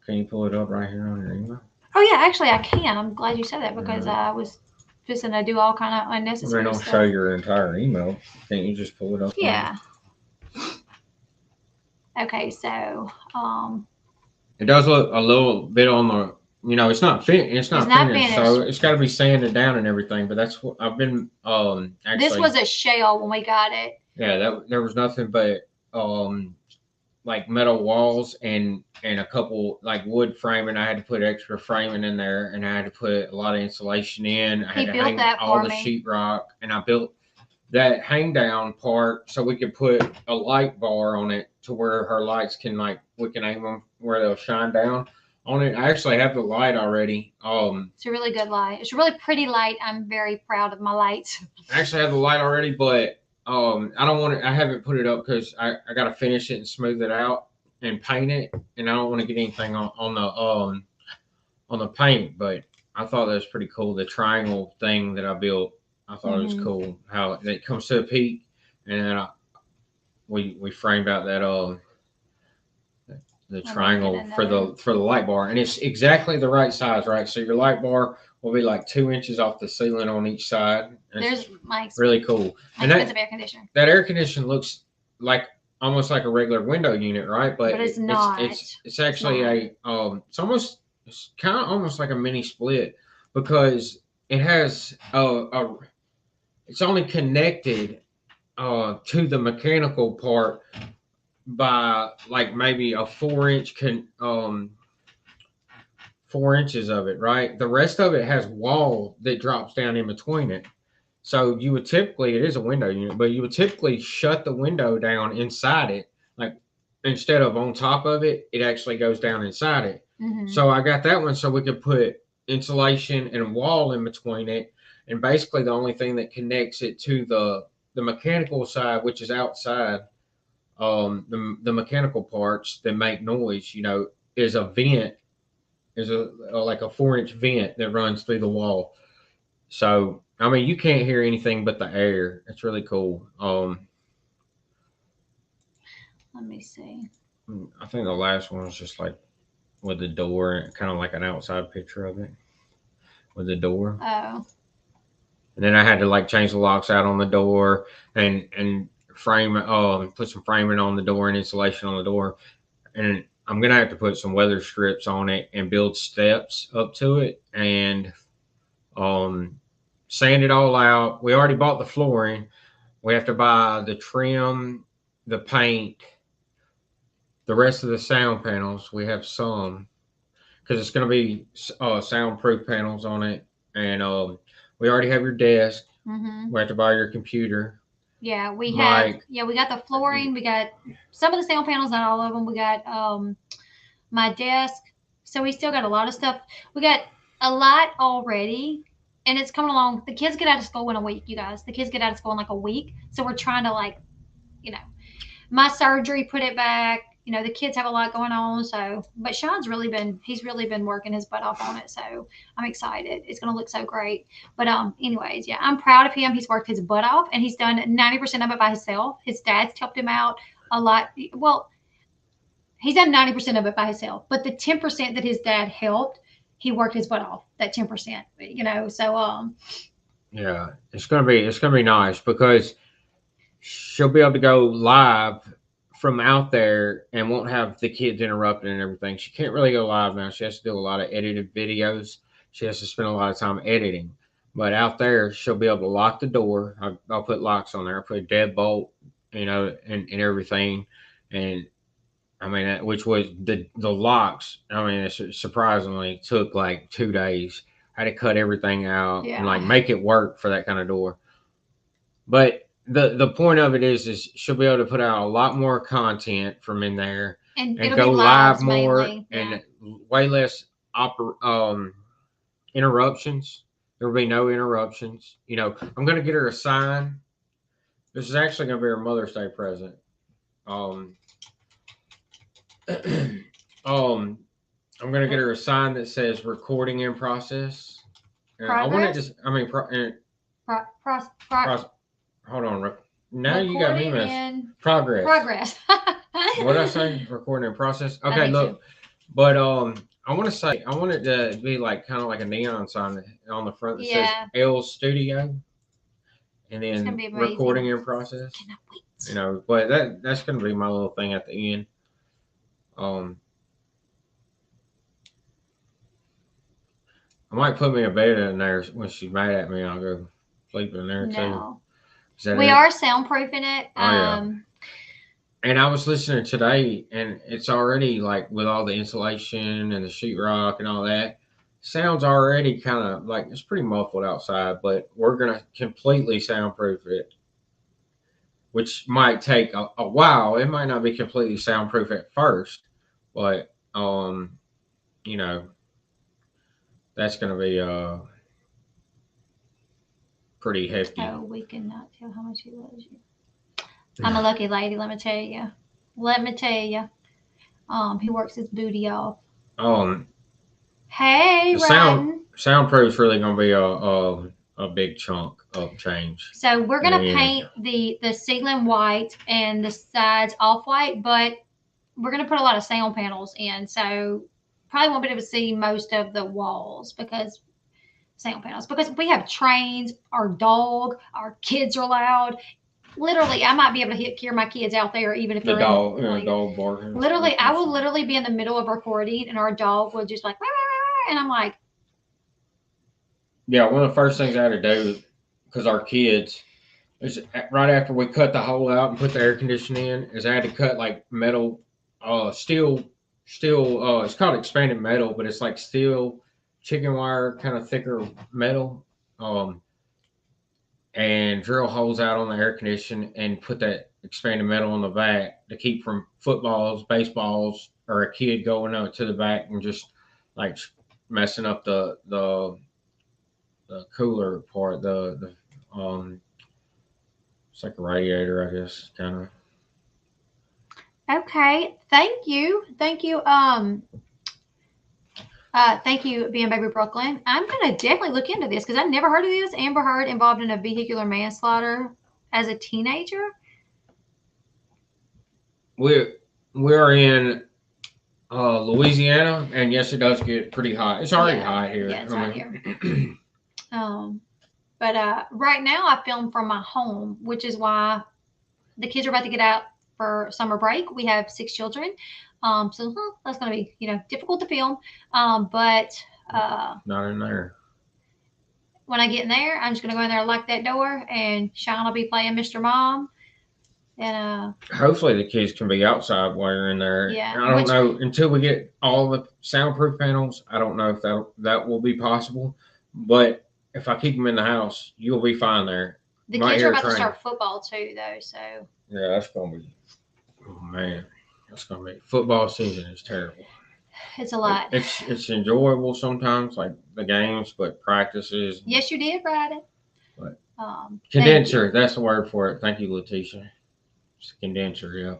Speaker 2: Can you pull it up right here on your email?
Speaker 1: Oh yeah, actually I can. I'm glad you said that because I was just gonna do all kind of unnecessary
Speaker 2: They don't
Speaker 1: stuff.
Speaker 2: show your entire email. Can't you just pull it up?
Speaker 1: Yeah. Okay, so
Speaker 2: it does look a little bit on the. It's not fit. It's not finished, so it's got to be sanded down and everything. But that's what I've been actually.
Speaker 1: This was a shell when we got it.
Speaker 2: Yeah, there was nothing but like metal walls and a couple like wood framing. I had to put extra framing in there, and I had to put a lot of insulation in. I had to hang all the sheetrock, and I built that hang down part so we could put a light bar on it to where her lights can we can aim them where they'll shine down on it. I actually have the light already.
Speaker 1: It's a really good light. It's a really pretty light. I'm very proud of my lights.
Speaker 2: I actually have the light already, but I don't want to. I haven't put it up because I got to finish it and smooth it out and paint it, and I don't want to get anything on the paint. But I thought that was pretty cool. The triangle thing that I built, I thought it was cool how it comes to a peak, and then we framed out that the triangle for the light bar, and it's exactly the right size, right? So your light bar will be like 2 inches off the ceiling on each side.
Speaker 1: There's my
Speaker 2: really cool.
Speaker 1: And that air conditioner.
Speaker 2: That air conditioner looks like almost like a regular window unit, right? But
Speaker 1: it's not.
Speaker 2: It's actually it's kind of almost like a mini split because it has it's only connected to the mechanical part by like maybe a 4-inch 4 inches of it, right? The rest of it has wall that drops down in between it. So you would typically, it is a window unit, but you would typically shut the window down inside it. Like instead of on top of it, it actually goes down inside it. So I got that one so we could put insulation and wall in between it. And basically the only thing that connects it to the mechanical side, which is outside, the mechanical parts that make noise, is a vent, is like a 4-inch vent that runs through the wall. So I mean, you can't hear anything but the air. It's really cool.
Speaker 1: Let me see.
Speaker 2: I think the last one was just like with the door, kind of like an outside picture of it with the door.
Speaker 1: Oh.
Speaker 2: And then I had to like change the locks out on the door and frame put some framing on the door and insulation on the door. And I'm gonna have to put some weather strips on it and build steps up to it and sand it all out. We already bought the flooring. We have to buy the trim, the paint, the rest of the sound panels. We have some because it's going to be soundproof panels on it. And we already have your desk. We have to buy your computer.
Speaker 1: Yeah, we got the flooring. We got some of the sound panels, not all of them. We got my desk. So we still got a lot of stuff. We got a lot already. And it's coming along. The kids get out of school in a week, you guys. The kids get out of school in like a week. So we're trying to my surgery put it back. The kids have a lot going on. So, but Sean's he's really been working his butt off on it. So I'm excited. It's going to look so great. But anyways, yeah, I'm proud of him. He's worked his butt off and he's done 90% of it by himself. His dad's helped him out a lot. Well, He's done 90% of it by himself, but the 10% that his dad helped, he worked his butt off. That 10%, you know. So
Speaker 2: Yeah, it's gonna be nice because she'll be able to go live from out there and won't have the kids interrupted and everything. She can't really go live now. She has to do a lot of edited videos. She has to spend a lot of time editing. But out there, she'll be able to lock the door. I'll put locks on there. I'll put a deadbolt, you know, and everything. And I mean, which was the locks. I mean, it surprisingly took like 2 days. I had to cut everything out and like
Speaker 1: yeah,
Speaker 2: make it work for that kind of door. But the point of it is she'll be able to put out a lot more content from in there
Speaker 1: and
Speaker 2: and
Speaker 1: it'll be
Speaker 2: go live
Speaker 1: lives
Speaker 2: more
Speaker 1: mainly. Yeah.
Speaker 2: and way less interruptions. There will be no interruptions. You know, I'm gonna get her a sign. This is actually gonna be her Mother's Day present. Um, um, I'm gonna get her a sign that says "recording in process." I want it
Speaker 1: Progress.
Speaker 2: to. I mean,
Speaker 1: Pro, pro, pro,
Speaker 2: pros, hold on. Now you got me
Speaker 1: recording
Speaker 2: messed.
Speaker 1: in
Speaker 2: Progress.
Speaker 1: progress.
Speaker 2: What did I say? Recording in process.
Speaker 1: I
Speaker 2: Okay,
Speaker 1: think
Speaker 2: look,
Speaker 1: so.
Speaker 2: but I want to say I want it to be like kind of like a neon sign on the front that says
Speaker 1: Yeah,
Speaker 2: Elle Studio, and
Speaker 1: it's gonna
Speaker 2: then
Speaker 1: be amazing.
Speaker 2: recording in process.
Speaker 1: Cannot wait.
Speaker 2: You know, but that's gonna be my little thing at the end. Um, I might put me a bed in there when she's mad at me. I'll go sleep in there too.
Speaker 1: No,
Speaker 2: Is that
Speaker 1: we
Speaker 2: it?
Speaker 1: are soundproofing it.
Speaker 2: Oh yeah. And I was listening today, and it's already like with all the insulation and the sheetrock and all that, sounds already kind of like it's pretty muffled outside. But we're gonna completely soundproof it, which might take a while. It might not be completely soundproof at first, but you know, that's gonna be pretty hefty.
Speaker 1: Oh, we cannot tell how much he loves you. I'm a lucky lady. Let me tell you. Let me tell you. He works his booty off.
Speaker 2: Um,
Speaker 1: Hey,
Speaker 2: the
Speaker 1: Rotten.
Speaker 2: soundproof's really gonna be a big chunk of change.
Speaker 1: So we're
Speaker 2: in the
Speaker 1: gonna
Speaker 2: end.
Speaker 1: paint the ceiling white and the sides off white, but we're gonna put a lot of sound panels in. So probably won't be able to see most of the walls because sound panels. Because we have trains, our dog, our kids are loud. Literally, I might be able to hear my kids out there even if
Speaker 2: The
Speaker 1: they're
Speaker 2: dog,
Speaker 1: in like,
Speaker 2: dog barking.
Speaker 1: literally, I will literally be in the middle of recording and our dog will just like, "Wah, wah, wah," and I'm like,
Speaker 2: Yeah, one of the first things I had to do, because our kids, is right after we cut the hole out and put the air conditioning in, is I had to cut like metal, steel. It's called expanded metal, but it's like steel, chicken wire, kind of thicker metal. Um, and drill holes out on the air condition and put that expanded metal on the back to keep from footballs, baseballs, or a kid going out to the back and just like messing up the cooler part. It's like a radiator, I guess, kind of.
Speaker 1: okay, thank you, thank you, being baby Brooklyn. I'm gonna definitely look into this because I never heard of this. Amber Heard involved in a vehicular manslaughter as a teenager.
Speaker 2: We're in Louisiana, and yes, it does get pretty hot. It's already hot here.
Speaker 1: Yeah, it's hot here. But right now I film from my home, which is why the kids are about to get out for summer break. We have 6 children, so that's going to be difficult to film. But
Speaker 2: Not in there.
Speaker 1: when I get in there, I'm just going to go in there and lock that door, and Sean will be playing Mr. Mom. And
Speaker 2: hopefully the kids can be outside while you're in there.
Speaker 1: Yeah,
Speaker 2: I don't know until we get all the soundproof panels. I don't know if that will be possible. But if I keep them in the house, you'll be fine there.
Speaker 1: The kids are about to start football too, though. So
Speaker 2: yeah, that's gonna be. Oh man, that's gonna be football season is terrible.
Speaker 1: It's a lot.
Speaker 2: It's enjoyable sometimes, like the games, but practices.
Speaker 1: Yes, you did write it.
Speaker 2: But
Speaker 1: condenser,
Speaker 2: that's the word for it. Thank you, Letitia. It's a condenser, yeah.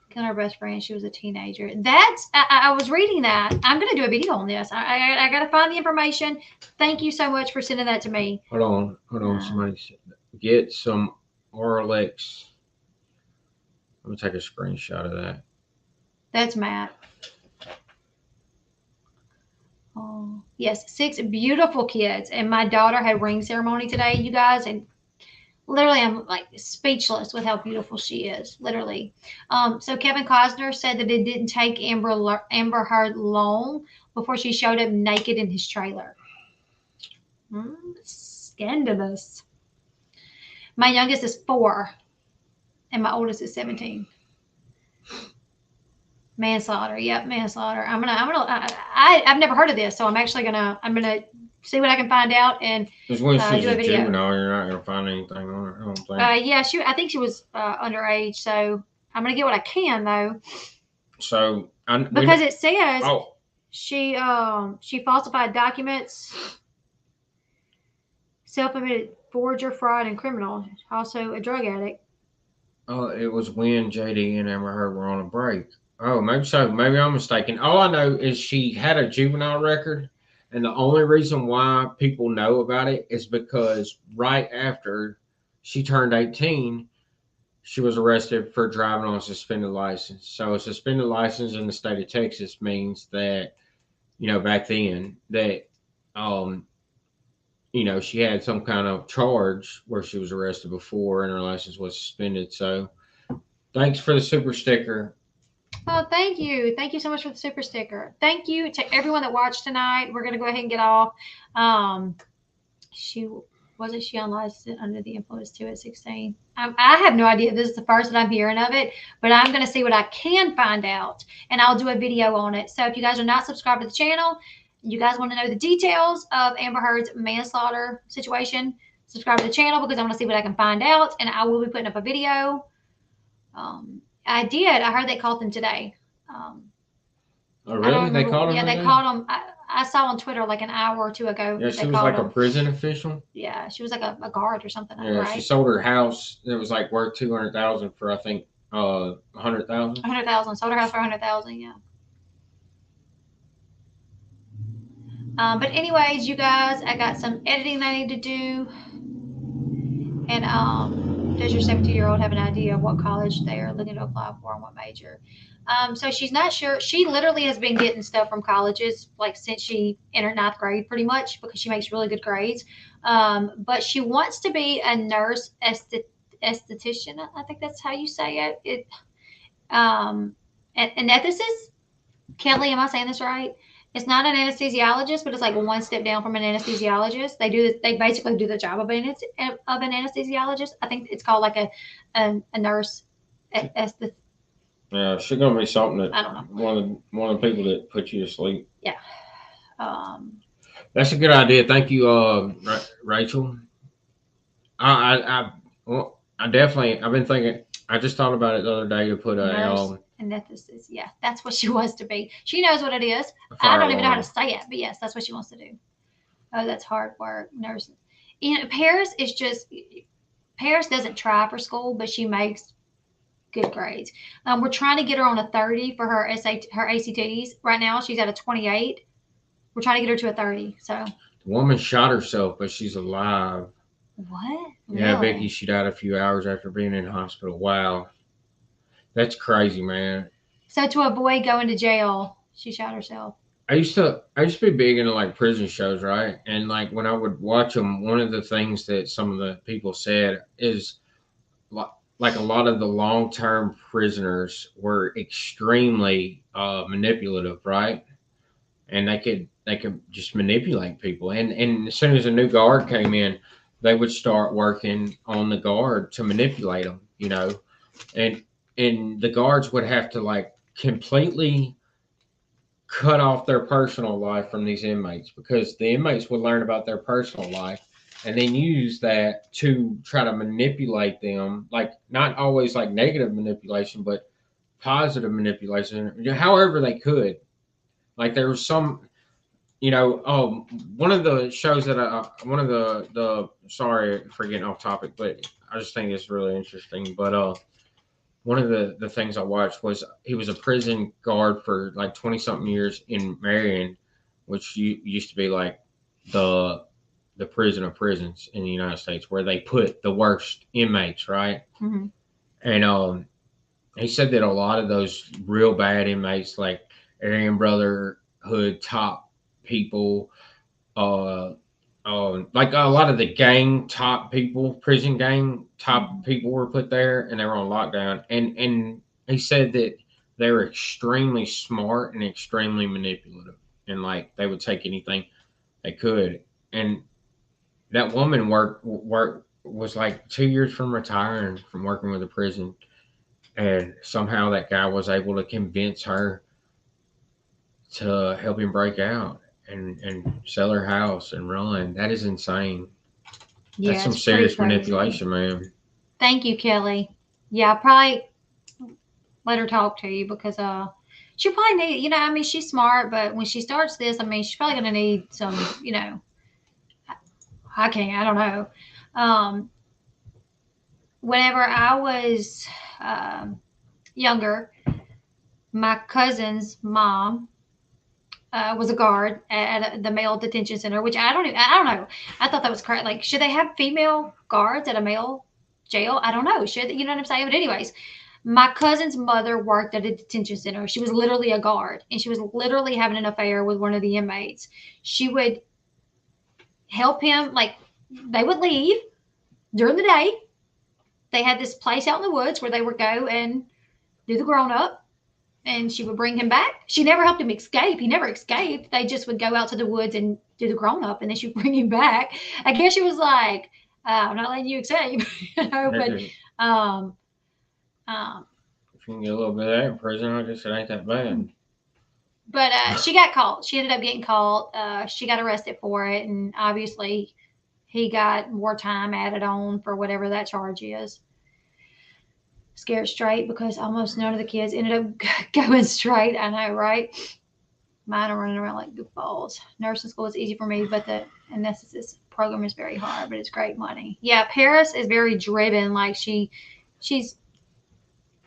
Speaker 1: Killing her best friend. She was a teenager. I was reading that. I'm going to do a video on this. I got to find the information. Thank you so much for sending that to me.
Speaker 2: Hold on. Somebody get some Orlex. Let me take a screenshot of that.
Speaker 1: That's Matt. Oh, yes, 6 beautiful kids. And my daughter had ring ceremony today, you guys, and literally I'm like speechless with how beautiful she is, literally. So Kevin Costner said that it didn't take Amber Heard long before she showed up naked in his trailer. Scandalous. My youngest is 4, and my oldest is 17. Manslaughter. Yep, manslaughter. I've never heard of this, so I'm gonna see what I can find out and
Speaker 2: Because when she's
Speaker 1: do a
Speaker 2: a
Speaker 1: video.
Speaker 2: juvenile, you're not gonna find anything on her. I don't think.
Speaker 1: Yeah, I think she was underage, so I'm gonna get what I can though.
Speaker 2: So
Speaker 1: because it says
Speaker 2: oh,
Speaker 1: she falsified documents, self-admitted forger, fraud, and criminal. Also a drug addict.
Speaker 2: Oh, it was when JD and Amber Heard were on a break. Oh, maybe so. Maybe I'm mistaken. All I know is she had a juvenile record, and the only reason why people know about it is because right after she turned 18, she was arrested for driving on a suspended license. So a suspended license in the state of Texas means that, back then that, she had some kind of charge where she was arrested before and her license was suspended. So thanks for the super sticker.
Speaker 1: Oh, thank you. Thank you so much for the super sticker. Thank you to everyone that watched tonight. We're going to go ahead and get off. She unlicensed under the influence too at 16? I have no idea. This is the first that I'm hearing of it, but I'm going to see what I can find out, and I'll do a video on it. So if you guys are not subscribed to the channel, you guys want to know the details of Amber Heard's manslaughter situation, subscribe to the channel because I want to see what I can find out, and I will be putting up a video. I heard they called them today.
Speaker 2: Oh, really? They called him?
Speaker 1: Yeah, they called him. I saw on Twitter like an hour or two ago.
Speaker 2: Yeah, she was like a prison official.
Speaker 1: Yeah, she was like a guard or something.
Speaker 2: Yeah, right? She sold her house. It was like worth $200,000 for I think $100,000.
Speaker 1: $100,000. Sold her house for $100,000. Yeah. But anyways, you guys, I got some editing I need to do. And does your 17-year-old have an idea of what college they are looking to apply for and what major? So she's not sure. She literally has been getting stuff from colleges like since she entered 9th grade, pretty much, because she makes really good grades. But she wants to be a nurse esthetician. I think that's how you say it. Anesthetist. Kelly, am I saying this right? It's not an anesthesiologist, but it's like one step down from an anesthesiologist. They basically do the job of an anesthesiologist. I think it's called like a nurse.
Speaker 2: Yeah, she's gonna be something that
Speaker 1: I don't know.
Speaker 2: One of the people that put you to sleep.
Speaker 1: Yeah.
Speaker 2: That's a good idea. Thank you, Rachel. I've been thinking. I just thought about it the other day to put a
Speaker 1: anesthetist. Yeah, that's what she wants to be. She knows what it is. I don't even know how to say it, but yes, that's what she wants to do. Oh, that's hard work, nursing. Paris doesn't try for school, but she makes good grades. We're trying to get her on a 30 for her ACTs. Right now, she's at a 28. We're trying to get her to a 30. So
Speaker 2: the woman shot herself, but she's alive.
Speaker 1: What?
Speaker 2: Yeah,
Speaker 1: Really?
Speaker 2: Vicky, she died a few hours after being in hospital. Wow. That's crazy, man.
Speaker 1: So to avoid going to jail, she shot herself.
Speaker 2: I used to be big into like prison shows, right? And like when I would watch them, one of the things that some of the people said is like a lot of the long-term prisoners were extremely manipulative, right? And they could just manipulate people. And as soon as a new guard came in, they would start working on the guard to manipulate them, and the guards would have to like completely cut off their personal life from these inmates, because the inmates would learn about their personal life and then use that to try to manipulate them, like not always like negative manipulation, but positive manipulation, however they could. Like there was some, one of the shows that sorry for getting off topic, but I just think it's really interesting. But one of the things I watched was he was a prison guard for like 20 something years in Marion, which used to be like the prison of prisons in the United States, where they put the worst inmates, right?
Speaker 1: Mm-hmm.
Speaker 2: And he said that a lot of those real bad inmates, like Aryan Brotherhood top people, uh, like a lot of the gang top people, prison gang top people were put there, and they were on lockdown. And he said that they were extremely smart and extremely manipulative, and like they would take anything they could. And that woman was like 2 years from retiring from working with the prison, and somehow that guy was able to convince her to help him break out and sell her house and run. That is insane.
Speaker 1: Yeah,
Speaker 2: That's some
Speaker 1: it's pretty
Speaker 2: serious
Speaker 1: crazy.
Speaker 2: manipulation, man.
Speaker 1: Thank you, Kelly. Yeah, I'll probably let her talk to you because she'll probably need, I mean, she's smart, but when she starts this, I mean, she's probably gonna need some, I don't know. Um, Whenever I was younger, my cousin's mom was a guard at the male detention center, which I don't know. I thought that was correct. Like, should they have female guards at a male jail? I don't know. Should, you know what I'm saying? But anyways, my cousin's mother worked at a detention center. She was literally a guard, and she was literally having an affair with one of the inmates. She would help him, like, they would leave during the day. They had this place out in the woods where they would go and do the grown up, and she would bring him back. She never helped him escape. He never escaped. They just would go out to the woods and do the grown up, and then she'd bring him back. I guess she was like, I'm not letting you escape, but um,
Speaker 2: If you can get a little bit of that in prison, I guess it ain't that bad.
Speaker 1: but she got caught. She ended up getting caught. She got arrested for it, and obviously he got more time added on for whatever that charge is. Scared straight because almost none of the kids ended up going straight. I know, right? Mine are running around like goofballs. Nursing school is easy for me, but the anesthetist program is very hard, but it's great money. Yeah, Paris is very driven. Like she's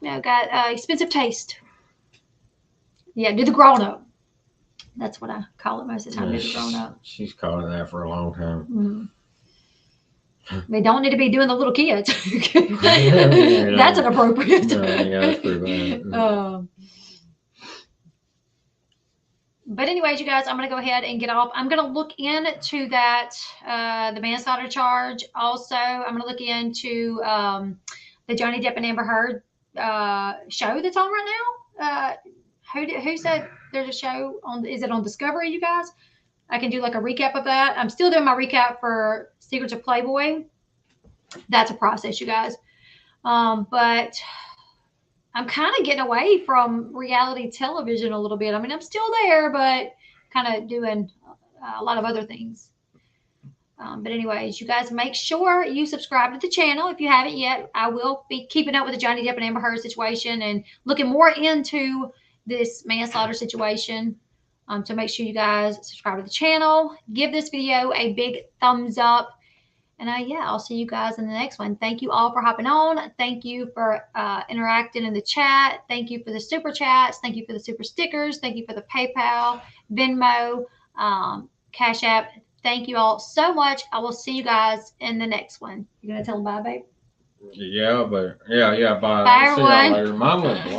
Speaker 1: got expensive taste. Yeah, do the grown up. That's what I call it most of the time. Do the grown up.
Speaker 2: She's called it that for a long time.
Speaker 1: Mm-hmm. They don't need to be doing the little kids.
Speaker 2: Yeah,
Speaker 1: That's inappropriate.
Speaker 2: Yeah, that's pretty bad.
Speaker 1: But anyways, you guys, I'm going to go ahead and get off. I'm going to look into that, the manslaughter charge. Also, I'm going to look into the Johnny Depp and Amber Heard show that's on right now. Who said there's a show on? Is it on Discovery, you guys? I can do like a recap of that. I'm still doing my recap for Secrets of Playboy. That's a process, you guys. But I'm kind of getting away from reality television a little bit. I mean, I'm still there, but kind of doing a lot of other things. But anyways, you guys make sure you subscribe to the channel if you haven't yet. I will be keeping up with the Johnny Depp and Amber Heard situation and looking more into this manslaughter situation. So make sure you guys subscribe to the channel. Give this video a big thumbs up. And yeah, I'll see you guys in the next one. Thank you all for hopping on. Thank you for interacting in the chat. Thank you for the super chats. Thank you for the super stickers. Thank you for the PayPal, Venmo, Cash App. Thank you all so much. I will see you guys in the next one. You gonna tell them bye, babe?
Speaker 2: Yeah, but yeah, bye.
Speaker 1: Bye,
Speaker 2: See y'all
Speaker 1: everyone.
Speaker 2: later. Mom went